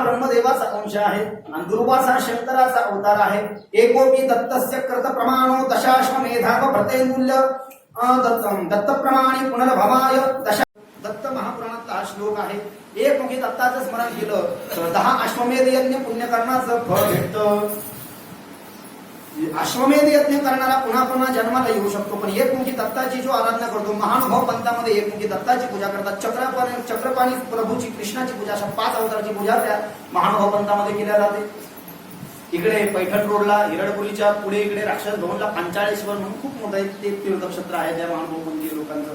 ब्रह्मदेवाचा अंश आहे आणि दुर्वासा शंकराचा अवतार आहे. एकोपी दत्तस्य कृत प्रमाणो दशाश्वमेधाव व्रतेमूल्य दत्त प्रमाणे पुनर्भवाय दशा. दत्त महापुराणातला हा श्लोक आहे. एकमुखी दत्ताचं स्मरण केलं तर 10 अश्वमेध यज्ञ पुण्य करण्याचं फळ भेटतं. अश्वमेध यज्ञ करणारा पुन्हा पुन्हा जन्माला येऊ शकतो. पण एकमुखी दत्ताची जो आराधना करतो महानुभाव पंथामध्ये एकमुखी दत्ताची पूजा करतात. चक्रपाणी प्रभूची कृष्णाची पूजा अशा 5 अवताराची पूजा त्या महानुभाव पंथामध्ये केल्या जाते. इकडे पैठण रोडला हिरडपुरीच्या पुढे इकडे राक्षस भवनला पांचाळेश्वर म्हणून खूप मोठं एक तीर्थक्षेत्र आहे त्या महानुभाव पंथीय लोकांचं.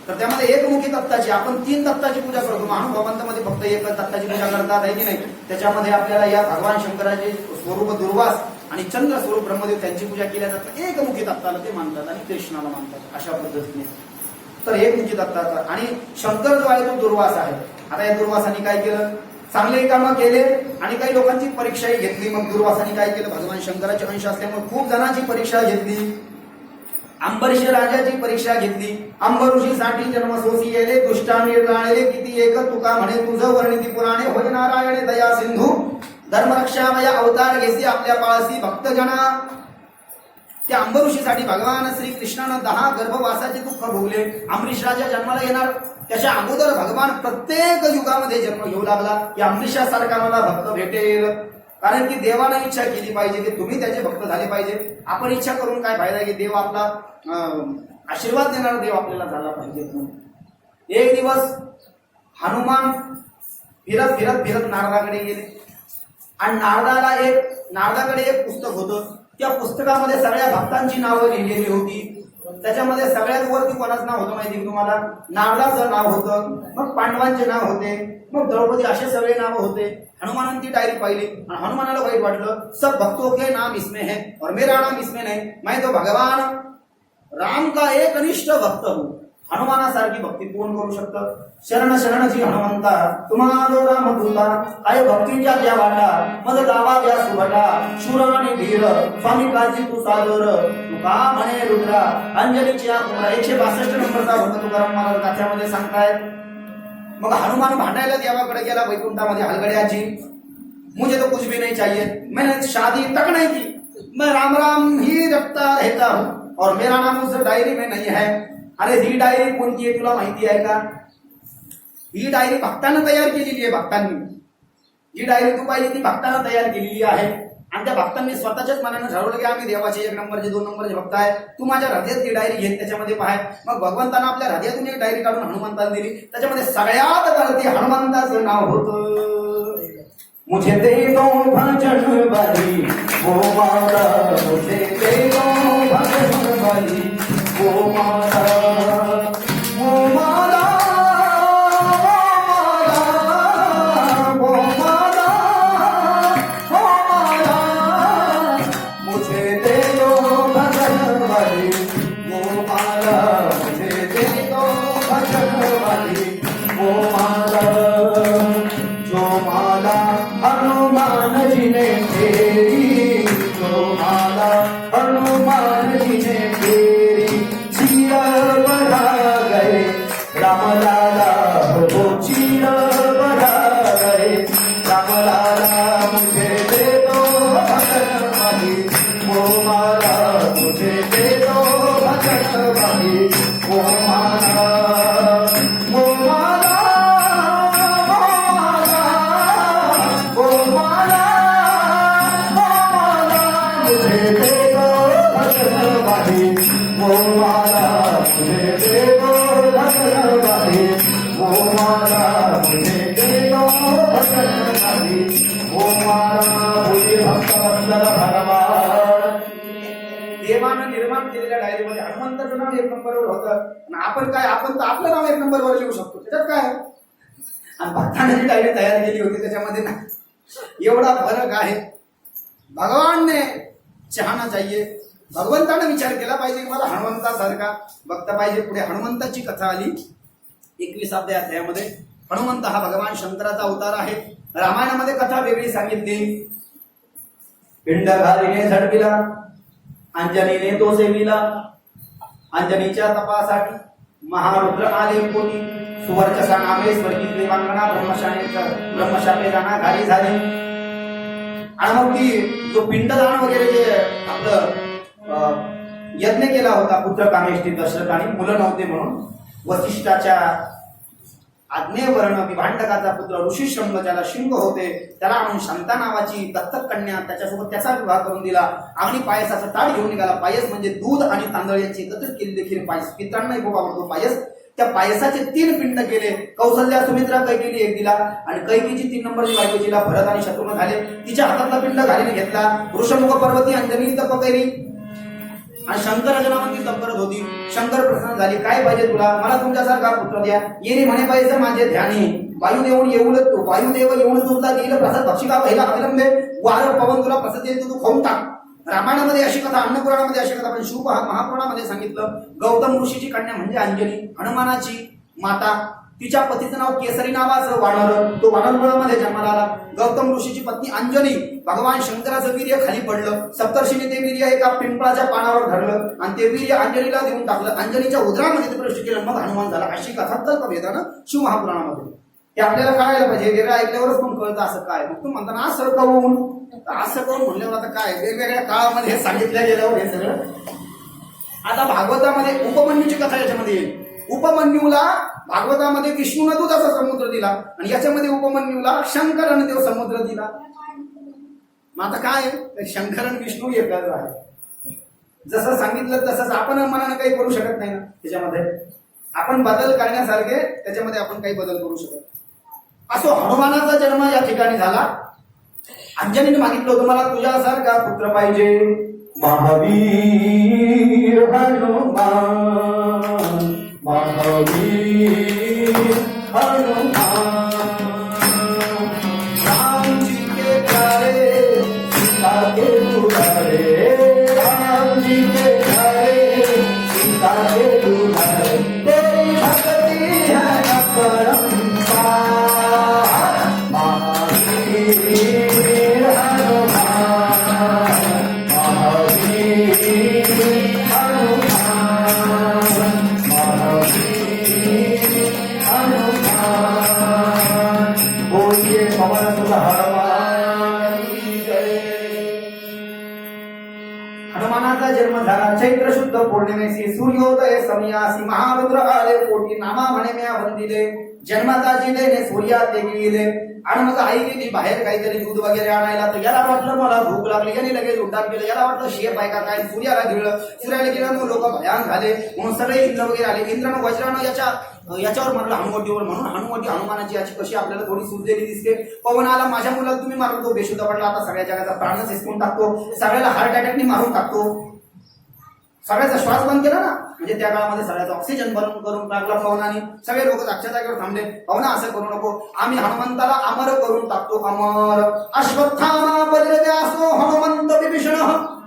तर त्यामध्ये एकमुखी दत्ताची आपण 3 दत्ताची पूजा करतो. महानुभाव पंथामध्ये फक्त एक दत्ताची पूजा करतात आहे की नाही. त्याच्यामध्ये आपल्याला या भगवान शंकराचे स्वरूप दुर्वास आणि चंद्र स्वरूप ब्रह्मदेव त्यांची पूजा केल्या जातात. एकमुखी दत्ताला ते मानतात आणि कृष्णाला मानतात अशा पद्धतीने. तर एकमुखी दत्ताचा आणि शंकर जो आहे तो दुर्वास आहे. आता या दुर्वासाने काय केलं चांगले कामं केले आणि काही लोकांची परीक्षाही घेतली. मग दुर्वासाने काय केलं भगवान शंकराचे अंश असल्यामुळे खूप जणांची परीक्षा घेतली. अंबरीश राजाची परीक्षा घेतली. अंबऋषीसाठी जन्म सोसी येले दुष्टा निर्राळले किती एक तुका म्हणे तुझं वर्णिती पुराणे होय नारायणे दया सिंधू धर्मरक्षामया अवतार घेसी आपल्या पाळसी भक्तजना. त्या अंबऋषीसाठी भगवान श्री कृष्णानं 10 गर्भवासाचे दुःख भोगले. अंबरीश राजा जन्माला येणार त्याच्या अगोदर भगवान प्रत्येक युगामध्ये जन्म घेऊ लागला की अंबरीशासारखा मला भक्त भेटेल. कारण की देवाने इच्छा केली पाहिजे की तुम्ही त्याचे भक्त झाले पाहिजे. आपण इच्छा करून काय फायदा की देव आपला आशीर्वाद देणारा देव आपल्याला झाला पाहिजे. एक दिवस हनुमान फिरत फिरत फिरत नारदाकडे गेले आणि नारदाकडे एक पुस्तक होतं. त्या पुस्तकामध्ये सगळ्या भक्तांची नावं लिहिलेली होती. त्याच्यामध्ये सगळ्यात वरती कोणाचं नाव होतं माहिती की तुम्हाला? नारदाचं नाव होतं, मग पांडवांचे नाव होते, मग द्रौपदी, असे सगळे नाव होते. हनुमानाने ती डायरी पाहिली आणि हनुमानाला वाईट वाटलं. सब भक्तों के नाम इसमें है और मेरा नाम इसमें नहीं, मैं तो भगवान राम का एक अनिष्ठ भक्त हूं. हनुमानासारखी भक्ती कोण करू शकतं? शरण शरणची हनुमंता तुम्हाला राम दूता, आय भक्तीच्या त्या वाटा मज गावा द्या सुभटा, शूर आणि धीर स्वामी काळजी तू सादर, तुका म्हणे रुद्रा अंजलीची कुमरा. 162 नंबरचा होता तुकाराम महाराज गाथ्यामध्ये सांगतायत. मग हनुमान भांडायला देवाकडे गेला वैकुंठामध्ये. हलगड्याची मुझे तो कुछ भी नहीं चाहिए, मैंने शादी तक नहीं की, मैं राम राम ही रखता रहता हूं और मेरा नाम उस डायरी में नहीं है. अरे ही डायरी कोणती आहे तुला माहिती आहे का? ही डायरी भक्तांना तयार केलेली आहे. भक्तांनी जी डायरी तू पाहिली ती भक्तांना तयार केलेली आहे. आणि त्या भक्तांनी स्वतःच्याच मनानं ठरवलं की आम्ही देवाचे 1 नंबरचे 2 नंबरचे भक्त आहे. तू माझ्या हृदयात ती डायरी घेत त्याच्यामध्ये पाहाय. मग भगवंतानं आपल्या हृदयातून एक डायरी काढून हनुमंताला दिली. त्याच्यामध्ये सगळ्यात वरती हनुमंताचं नाव होतं. मुझे दे दो भजन बारी वो माता, मुझे दे दो भजन बारी वो माता, वो माता, वो माता, वो माता, मुझे दे दो भजन बारी वो माता, मुझे दे दो भजन बारी वो माता, जो माला हनुमान जी ने फेरी, जो माला हनुमान जी ने फेरी, चीरा बढ़ा गए रामलाला, वो चीरा बढ़ा गए रामलाला, मुझे दे दो भजन वाली वो माला, मुझे दे दो भजन वाली वो माला, वो माला, वो माला, वो माला, मुझे दे दो भजन वाली वो माला, मुझे दे दो भजन वाली वो माला, मुझे दे दो भजन वाली वो माला. बोलिए भक्तवत्सल भगवान. देवानं निर्माण केलेल्या डायरीमध्ये हनुमंताचं नाव 1 नंबरवर होतं. आणि आपण काय, आपण तर आपलं नाव 1 नंबरवर लिहू शकतो, त्याच्यात काय? आणि भक्तांनी जी डायरी तयार केली होती त्याच्यामध्ये ना एवढा फरक आहे. भगवानने चाहना चाहिए, भगवंताने विचार केला पाहिजे की मला हनुमंतासारखा भक्त पाहिजे. पुढे हनुमंताची कथा आली 21व्या अध्यायामध्ये. हनुमंत हा भगवान शंकराचा अवतार आहे. रामायणामध्ये कथा वेगळी सांगितली. पिंड घालीने झडपिला, अंजनीने तो सेविला, अंजनीच्या तपासाठी महारुद्र आले पोटी, सुवर्चसा नामे स्वर्गीतले वांगणा ब्रह्मशापे जाणा घाली झाले. आणि मग ती जो पिंडदान वगैरे जे आपलं यज्ञ केला होता पुत्र कामेष्टी दशरथाने, मुलं नव्हते म्हणून, वसिष्ठाच्या आज्ञेवर्ण विभांडकाचा पुत्र ऋषीशृंग ज्याला शिंग होते त्याला आणून शांता नावाची दत्तक कन्या त्याच्यासोबत त्याचा विवाह करून दिला. आणि पायसाचा ताट घेऊन निघाला. पायस म्हणजे दूध आणि तांदळ यांची एकत्रित केलेली खीर पायस. पित्रांनाही खूप आवडतो पायस. त्या पायसाचे 3 पिंड केले. कौसल्या, सुमित्रा, कैकेयी एक दिला आणि कैकेयीची 3 नंबरची बायको जिला भरत आणि शत्रुघ्न झाले तिच्या हातातला पिंड घालीने घेतला. वृषमुख पर्वती अंजनी तप केली आणि शंकराच्या नावाने ती तप करत होती. शंकर प्रसन्न झाले. काय पाहिजे तुला? मला तुमच्यासारखा पुत्र द्या. येणे म्हणे पाहिजे माझे ध्यानी, वायुदेव येऊन तुझा देईल प्रसाद भक्षिका पहिला अविलंबे, वार पवन तुला प्रसाद देईल तू खाऊन टाक. रामायणामध्ये अशी कथा, अन्नपुराणामध्ये अशी कथा, पण शिव महापुराणामध्ये सांगितलं गौतम ऋषीची कन्या म्हणजे अंजनी, हनुमानाची माता. तिच्या पतीचं नाव केसरी नावाचं वानर, तो वानरकुळामध्ये जन्माला आला. गौतम ऋषीची पत्नी अंजनी, भगवान शंकराचं वीर्य खाली पडलं. सप्तर्षीने ते वीर्य एका पिंपळाच्या पानावर धरलं आणि ते वीर्य अंजनीला देऊन टाकलं. अंजनीच्या उदरामध्ये ते प्रवेश केलं, मग हनुमान झाला. अशी कथा कल्पवेदानं शिव महापुराणामध्ये. हे आपल्याला कळायला पाहिजे. वेगळं ऐकल्यावरच पण कळतं असं काय. मग तू म्हणता ना असं करून म्हणल्यावर आता काय वेगवेगळ्या काळामध्ये हे सांगितलं गेल्यावर हे सगळं. आता भागवतामध्ये उपमन्यूची कथा याच्यामध्ये येईल. उपमन्यूला भागवतामध्ये विष्णूने दुधाचा समुद्र दिला आणि याच्यामध्ये उपमन्यूला शंकराने देव समुद्र दिला. मग आता काय, शंकर आणि विष्णू एकच आहे. जसं सांगितलं तसंच आपण मनानं काही करू शकत नाही ना. त्याच्यामध्ये आपण बदल करण्यासारखे त्याच्यामध्ये आपण काही बदल करू शकत. असो, हनुमानाचा जन्म या ठिकाणी झाला. अंजनीने मागितलं होतं मला तुझ्यासारखा पुत्र पाहिजे. महावीर हनुमान, महावीर हनुमान, राम जी के प्यारे सीता के दुलारे, राम जी के प्यारे सीता के दुलारे, तेरी भक्ति है अपरंपार। महावीर हनुमान, महावीर हनुमान, महावीर हनुमान, बोलिए पवन सुत हनुमान की जय। हनुमानाचा जन्म झाला चैत्र शुद्ध पौर्णिमेसी सूर्योदय समयासी महारुद्र आले पोटी नामा म्हणे म्या वंदिले जन्माता जिलेने सूर्यात गेले आणि मग आई गेली बाहेर काहीतरी दूध वगैरे आणायला तर याला वाटलं मला भूक लागली याने लगेच उड्डाण केलं याला वाटलं शेप आहे का काय सूर्याला गिळलं सूर्याला गेलं मग लोक भयान झाले म्हणून सगळे इंद्र वगैरे आले इंद्रानं वज्रानं याच्यावर मारलं हनुवटीवर म्हणून हनुवटी हनुमानाची याची कशी आपल्याला थोडी सुजलेली दिसते पवन आला माझ्या मुलाला तुम्ही मारतो तो बेशुद्ध पडला आता सगळ्या जगाचा प्राणच हिसकून टाकतो सगळ्याला हार्ट अटॅकने मारून टाकतो सगळ्याचा श्वास बंद केला ना म्हणजे त्या काळामध्ये सगळ्याचा ऑक्सिजन बंद करून टाकला पवनाने सगळे लोक जागच्या जागेवर थांबले पवना असं करू नको आम्ही हनुमंताला अमर करून टाकतो अमर अश्वत्थामा बलिव्यासो हनुमंत विभीषण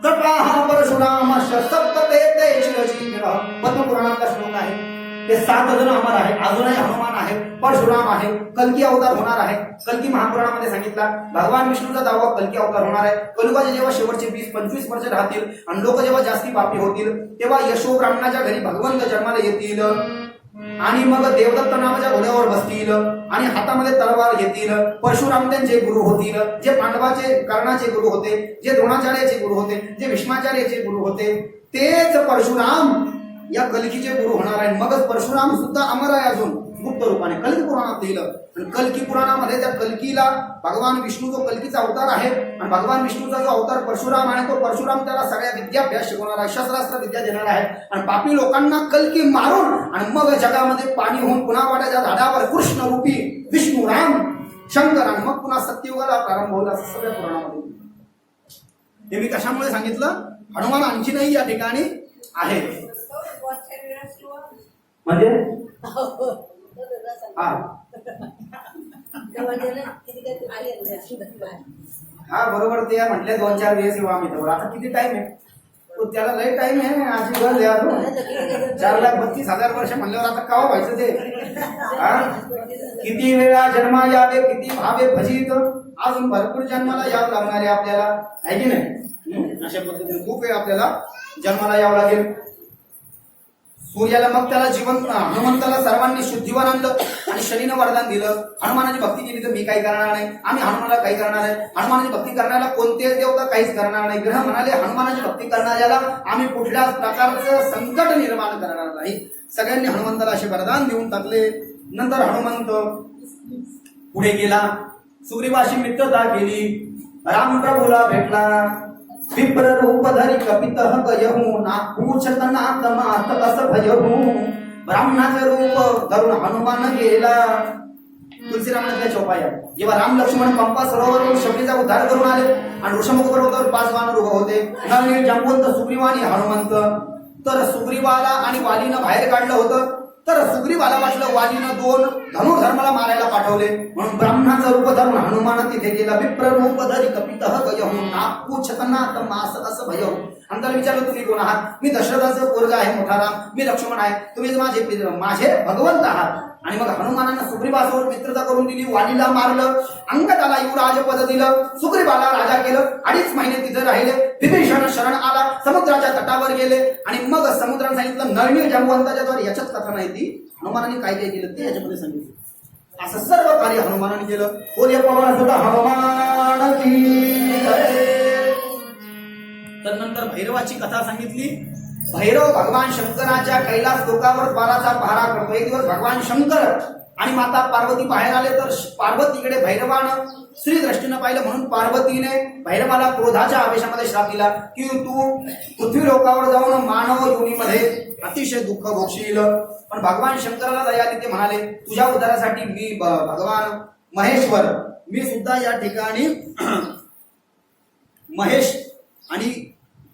तटाहा परशुराम सप्तते ते चिरजीव पद्मपुराणातला श्लोक आहे ते 7 जण अमर आहे अजूनही हनुमान आहे परशुराम आहे कल्की अवतार होणार आहे कल्की महापुराणामध्ये सांगितला भगवान विष्णूचा दावा कल्की अवतार होणार आहे कलियुगाचे जेव्हा शेवटचे 20-25 वर्ष राहतील आणि लोक जेव्हा जास्ती पापी होतील तेव्हा यशो ब्राह्मणाच्या घरी भगवंत जन्माला येतील आणि मग देवदत्त नावाच्या घोड्यावर बसतील आणि हातामध्ये तलवार घेतील परशुराम त्यांचे गुरु होतील जे पांडवाचे कर्णाचे गुरु होते जे द्रोणाचार्याचे गुरु होते जे भीष्माचार्याचे गुरु होते तेच परशुराम या कल्कीचे गुरु होणार आहे मगच परशुराम सुद्धा अमर आहे अजून गुप्त रूपाने कल्की पुराणात लिहिलं आणि कल्की पुराणामध्ये त्या कल्कीला भगवान विष्णू जो कल्कीचा अवतार आहे आणि भगवान विष्णूचा जो अवतार परशुराम आहे तो परशुराम त्याला सगळ्या विद्याभ्यास शिकवणार आहे शस्त्रास्त्र विद्या देणार आहे आणि पापी लोकांना कल्की मारून आणि मग जगामध्ये पाणी होऊन पुन्हा वाड्याच्या झाडावर कृष्ण रूपी विष्णू राम शंकर आणि मग पुन्हा सत्ययुगाला प्रारंभ होईल असं सगळ्या पुराणामध्ये हे मी कशामुळे सांगितलं हनुमान आणखीनही या ठिकाणी आहे म्हणजे हा बरोबर ते म्हटले 2-4 दिवस येऊ आम्ही तर आता किती टाइम आहे तो त्याला लय टाइम आहे आजी घर द्या 4,32,000 वर्ष म्हणल्यावर आता काव व्हायचं ते किती वेळा जन्मा यावे किती भावे भजित अजून भरपूर जन्माला यावं लागणार आहे आपल्याला आहे की नाही अशा पद्धतीने खूप वेळ आपल्याला जन्माला यावं लागेल सूर्याला मग त्याला हनुमंताला सर्वांनी शुद्धीवर आणलं आणि शनीनं वरदान दिलं हनुमानाची भक्ती केली तर मी काही करणार नाही आम्ही हनुमानाला काही करणार आहे हनुमानाची भक्ती करण्याला कोणतेच देवता काहीच करणार नाही ग्रह म्हणाले हनुमानाची भक्ती करणाऱ्याला आम्ही कुठल्याच प्रकारचं संकट निर्माण करणार नाही सगळ्यांनी हनुमंताला असे वरदान देऊन टाकले नंतर हनुमंत पुढे गेला सुग्रीवाशी मित्रता केली रामप्रभूला भेटला विप्र रूप धरी कपित गयहू नापूछत नाथ मात अस भयहू ब्राह्मणाचे रूप धरून हनुमान गेला तुलसीरामाच्या चौपाया जेव्हा राम लक्ष्मण पंपा सरोवरावरून शबरीचा उद्धार करून आले आणि ऋषमुख पर्वतावर 5 वानर उभे होते नवनील जांबवंत सुग्रीवानी हनुमंत तर सुग्रीवाला आणि वालीनं बाहेर काढलं होतं तर सुग्रीवाला वाटलं वालीनं 2 धनुर्धर्माला मारायला पाठवले म्हणून ब्राह्मणाचं रूप धरून हनुमान तिथे गेला विप्र रूप धरी कपित गयहू नापूछत नाथ मास अस भयहू आणि त्याला विचारलं तुम्ही कोण आहात मी दशरथाचं पोरगा आहे मोठा राम मी लक्ष्मण आहे तुम्ही माझे भगवंत आहात आणि मग हनुमानानं सुग्रीवासोबत मित्रता करून दिली वालीला मारलं अंगदाला युवराज पद दिलं सुग्रीवाला राजा केलं 2.5 महिने तिथे राहिले विभीषण शरण आला समुद्राच्या तटावर गेले आणि मग समुद्राने सांगितलं नळणी जांबवंताच्या द्वारे याच्यात कथा नाही ती हनुमानाने काय काय केलं ते याच्यामध्ये सांगितलं असं सर्व कार्य हनुमानाने केलं बोलिए पवन सुत हनुमान की जय तदनंतर भैरवाची कथा सांगितली भैरव भगवान शंकराच्या कैलास लोकावर 12चा पहारा करतो एक दिवस भगवान शंकर आणि माता पार्वती बाहेर आले तर पार्वतीकडे भैरवानं श्री दृष्टीनं पाहिलं म्हणून पार्वतीने भैरवाला क्रोधाच्या आवेशामध्ये श्राप दिला की तू पृथ्वी लोकावर जाऊन मानव योनीमध्ये अतिशय दुःख भोगशील पण भगवान शंकराला दया आली ते म्हणाले तुझ्या उद्धारासाठी मी भगवान महेश्वर मी सुद्धा या ठिकाणी महेश आणि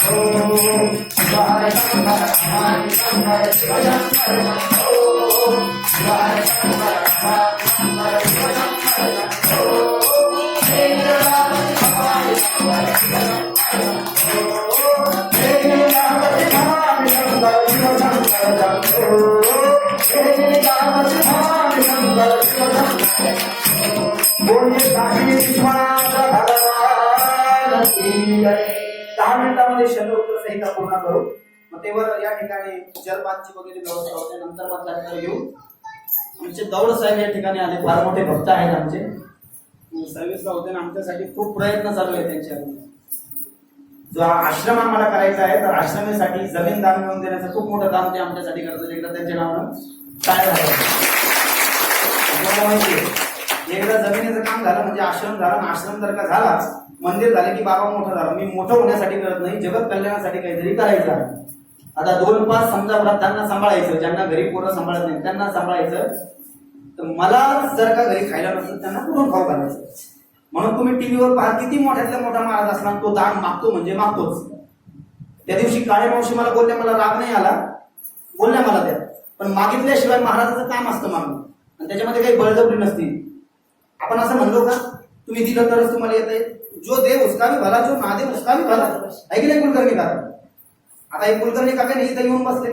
ओम शिवाय शंकर भवानी शंकर शिव शंकर ओम शिवाय शंकर भवानी शंकर शिव शंकर ओम हे गणपति भवानी शंकर शिव शंकर ओम हे गणपति भवानी शंकर शिव शंकर ओम हे गणपति भवानी शंकर शिव शंकर बोलिए काशी विश्वनाथ भगवान की जय। 10 मिनिटांमध्ये शब्दोत्तर संहिता पूर्ण करू. मग तेव्हा या ठिकाणी जलपानची वगैरे व्यवस्था होते. नंतर मग त्यानंतर येऊ. आमचे दौड साहेब या ठिकाणी आले, फार मोठे भक्त आहेत आमचे. सर्व्हिसला होते ना, आमच्यासाठी खूप प्रयत्न चालू आहे त्यांच्या. जो आश्रम आम्हाला करायचा आहे, तर आश्रमासाठी जमीन दान मिळवून देण्याचं खूप मोठं काम ते आमच्यासाठी करतात. एकदा त्यांच्या नावानं काय झालं आपल्याला माहिती आहे. एकदा जमिनीचं काम झालं म्हणजे आश्रम झाला. आश्रम जर का झाला, मंदिर झालं की बाबा मोठं झालं. मी मोठं होण्यासाठी करत नाही, जगत कल्याणासाठी काहीतरी करायचं आहे. आता 2-5 समजा वृद्धांना सांभाळायचं, ज्यांना घरी पोरं सांभाळत नाही त्यांना सांभाळायचं, तर मला जर का घरी खायला नसेल त्यांना कुठून खाऊ घालायचं. म्हणून तुम्ही टीव्हीवर पहा, किती मोठ्यातल्या मोठा महाराज असला तो दान मागतो म्हणजे मागतोच. त्या दिवशी काळे मावशी मला बोलल्या, मला राग नाही आला, बोलल्या मला त्या, पण मागितल्याशिवाय महाराजाचं काम असतं मागणं, आणि त्याच्यामध्ये काही बळजबरी नसती. आपण असं म्हणलो का तुम्ही दिलं तरच तुम्हाला येत आहे. जो देव उसका भी भला, जो ना दे उसका भी भला. आहे की नाही कुलकर्णी काका? आता एक कुलकर्णी काका नाही इथं येऊन बसले,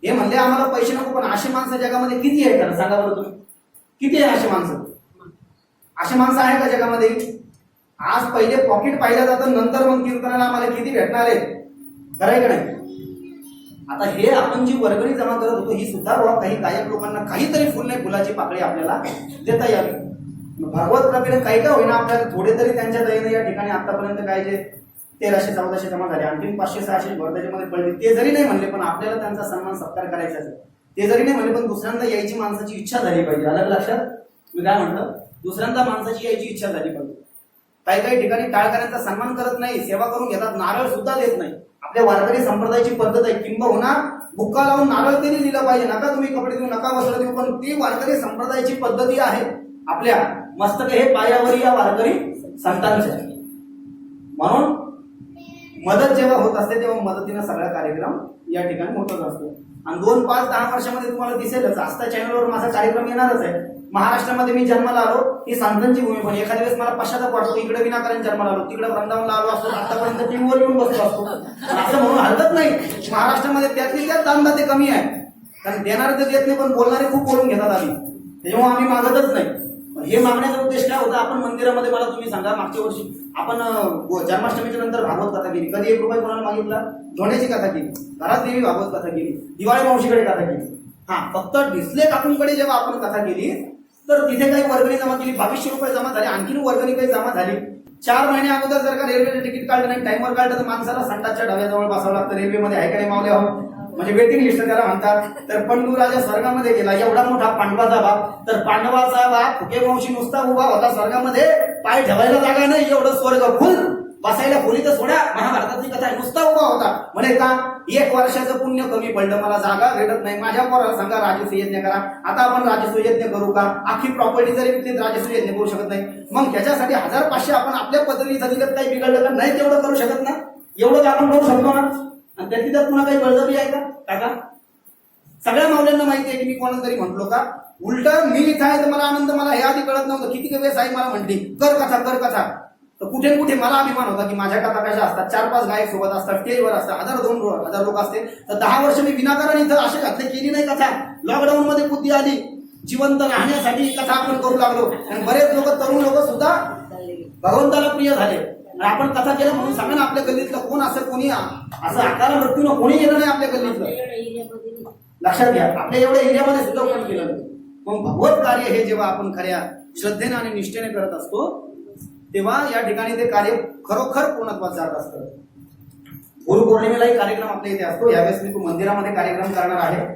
हे म्हणले आम्हाला पैसे नको, पण अशी माणसं जगामध्ये किती आहेत का सांगा बरं तुम्ही. किती आहे अशी माणसं? अशी माणसं आहे का जगामध्ये? आज पहिले पॉकेट पाहिलं जातं, नंतर मग कीर्तनाला आम्हाला किती भेटणार आहे, खरंय का नाही? आता हे आपण जी वर्गणी जमा करत होतो ही सुद्धा काही गायक लोकांना काहीतरी फुल नाही फुलाची पाकळी आपल्याला देता यावी. भागवत कृपेने काही का होईना आपल्याला थोडे तरी त्यांच्या दयेने या ठिकाणी आतापर्यंत काय जे 1300-1400 जमा झाले, आणखी 500-600 वर्धाच्यामध्ये पडले. ते जरी नाही म्हणले पण आपल्याला त्यांचा सन्मान सत्कार करायचा आहे. ते जरी नाही म्हणले पण दुसऱ्यांदा यायची माणसाची इच्छा झाली पाहिजे. अलग लक्षात मी काय म्हणतो, दुसऱ्यांदा माणसाची यायची इच्छा झाली पाहिजे. काही ठिकाणी टाळकऱ्यांचा सन्मान करत नाही, सेवा करून घेतात, नारळ सुद्धा देत नाही. आपल्या वारकरी संप्रदायाची पद्धत आहे, किंबहुना बुक्का लावून नारळ तरी दिलं पाहिजे. नका तुम्ही कपडे देऊ, नका वस्त्र देऊ, पण ती वारकरी संप्रदायाची पद्धती आहे. आपल्या मस्तक हे पायावर या वारकरी संतांच्या. म्हणून मदत जेव्हा होत असते तेव्हा मदतीनं सगळा कार्यक्रम या ठिकाणी होतच असतो. आणि 2, 5, 10 वर्षामध्ये तुम्हाला दिसेलच, आस्था चॅनलवर माझा कार्यक्रम येणारच आहे. महाराष्ट्रामध्ये मी जन्माला आलो, ही संतांची भूमी, पण एखाद्या वेळेस मला पश्चाताप वाटतो, इकडे विनाकारण जन्माला आलो, तिकडे वृंदावनला आलो असतो, आतापर्यंत टीव्हीवर येऊन बसलो असतो. असं म्हणून हरकत नाही. महाराष्ट्रामध्ये त्यातली त्यात दानदाते कमी आहे, कारण देणारे तर देत नाही, पण बोलणारे खूप बोलून घेतात आधी, त्याच्यामुळे आम्ही मागतच नाही. हे मागण्याचा उद्देश काय होता? आपण मंदिरामध्ये, मला तुम्ही सांगा, मागच्या वर्षी आपण जन्माष्टमीच्या नंतर भागवत कथा केली. कधी 1 रुपया कोणाला मागितला? धोंड्याची कथा केली, घरात देवी भागवत कथा केली, दिवाळी मावशीकडे कथा केली. हा, फक्त डिस्ले काकूंकडे जेव्हा आपण कथा केली तर तिथे काही वर्गणी जमा केली, 2200 रुपये जमा झाले. आणखीन वर्गणी काही जमा झाली. 4 महिने अगोदर जर का रेल्वेचं तिकीट काढलं नाही, टाइमवर काढलं, तर माणसाला संडासच्या डब्याजवळ बसावं लागतं. रेल्वेमध्ये आहे का नाही मावले हो, म्हणजे वेटिंग लिस्ट त्याला म्हणतात. तर पंडू राजा स्वर्गामध्ये गेला, एवढा मोठा पांडवाचा बाप, तर पांडवाचा बाप फुके मावशी नुसता उभा होता स्वर्गामध्ये, पाय ठेवायला जागा नाही, एवढं स्वर्ग फुल, बसायला खोली तर सोडा. महाभारताची कथा नुसता उभा होता. म्हणे का 1 वर्षाचं पुण्य कमी पडलं, मला जागा भेटत नाही, माझ्या पोराला सांगा राजस्व यज्ञ करा. आता आपण राजस्व यज्ञ करू का? आखी प्रॉपर्टी जरी विकली राजस्व यज्ञ करू शकत नाही. मग त्याच्यासाठी 1000-500 आपण आपल्या पद्धतीचं दिलं, काही बिघडलं का नाही? तेवढं करू शकत ना, एवढं आपण करू शकतो ना. आणि त्याची त्यात पुन्हा काही बळजबरी आहे का काका? सगळ्या मावल्यांना माहिती आहे की मी कोणाला तरी म्हटलो का? उलट मी इथं आहे तर मला आनंद, मला हे आधी कळत नव्हतं. किती वेळेस आई मला म्हटली कर कथा कर कथा, तर कुठे कुठे मला अभिमान होता की माझ्या कथा कशा असतात, 4-5 गायक सोबत असतात, स्टेजवर असतात, 1000-2000 लोक असते. तर 10 वर्ष मी विनाकारण इथं असे घातले, केली नाही कथा. लॉकडाऊन मध्ये बुद्धी आली, जिवंत राहण्यासाठी कथा आपण करू लागलो. आणि बरेच लोक, तरुण लोक सुद्धा भगवंताला प्रिय झाले. आपण कथा केलं म्हणून सांगा ना, आपल्या गल्लीतलं कोण असं, कोणी असं आकारा मृत्यूनं कोणी गेलं नाही आपल्या गल्लीतलं. लक्षात घ्या, आपल्या एवढ्या एरियामध्ये सुद्धा कोण केलं नाही. मग भगवत कार्य हे जेव्हा आपण खऱ्या श्रद्धेने आणि निष्ठेने करत असतो तेव्हा या ठिकाणी ते कार्य खरोखर पूर्णत्वास जात असतं. गुरुपौर्णिमेलाही कार्यक्रम आपल्या इथे असतो. यावेळेस मी मंदिरामध्ये कार्यक्रम करणार आहे.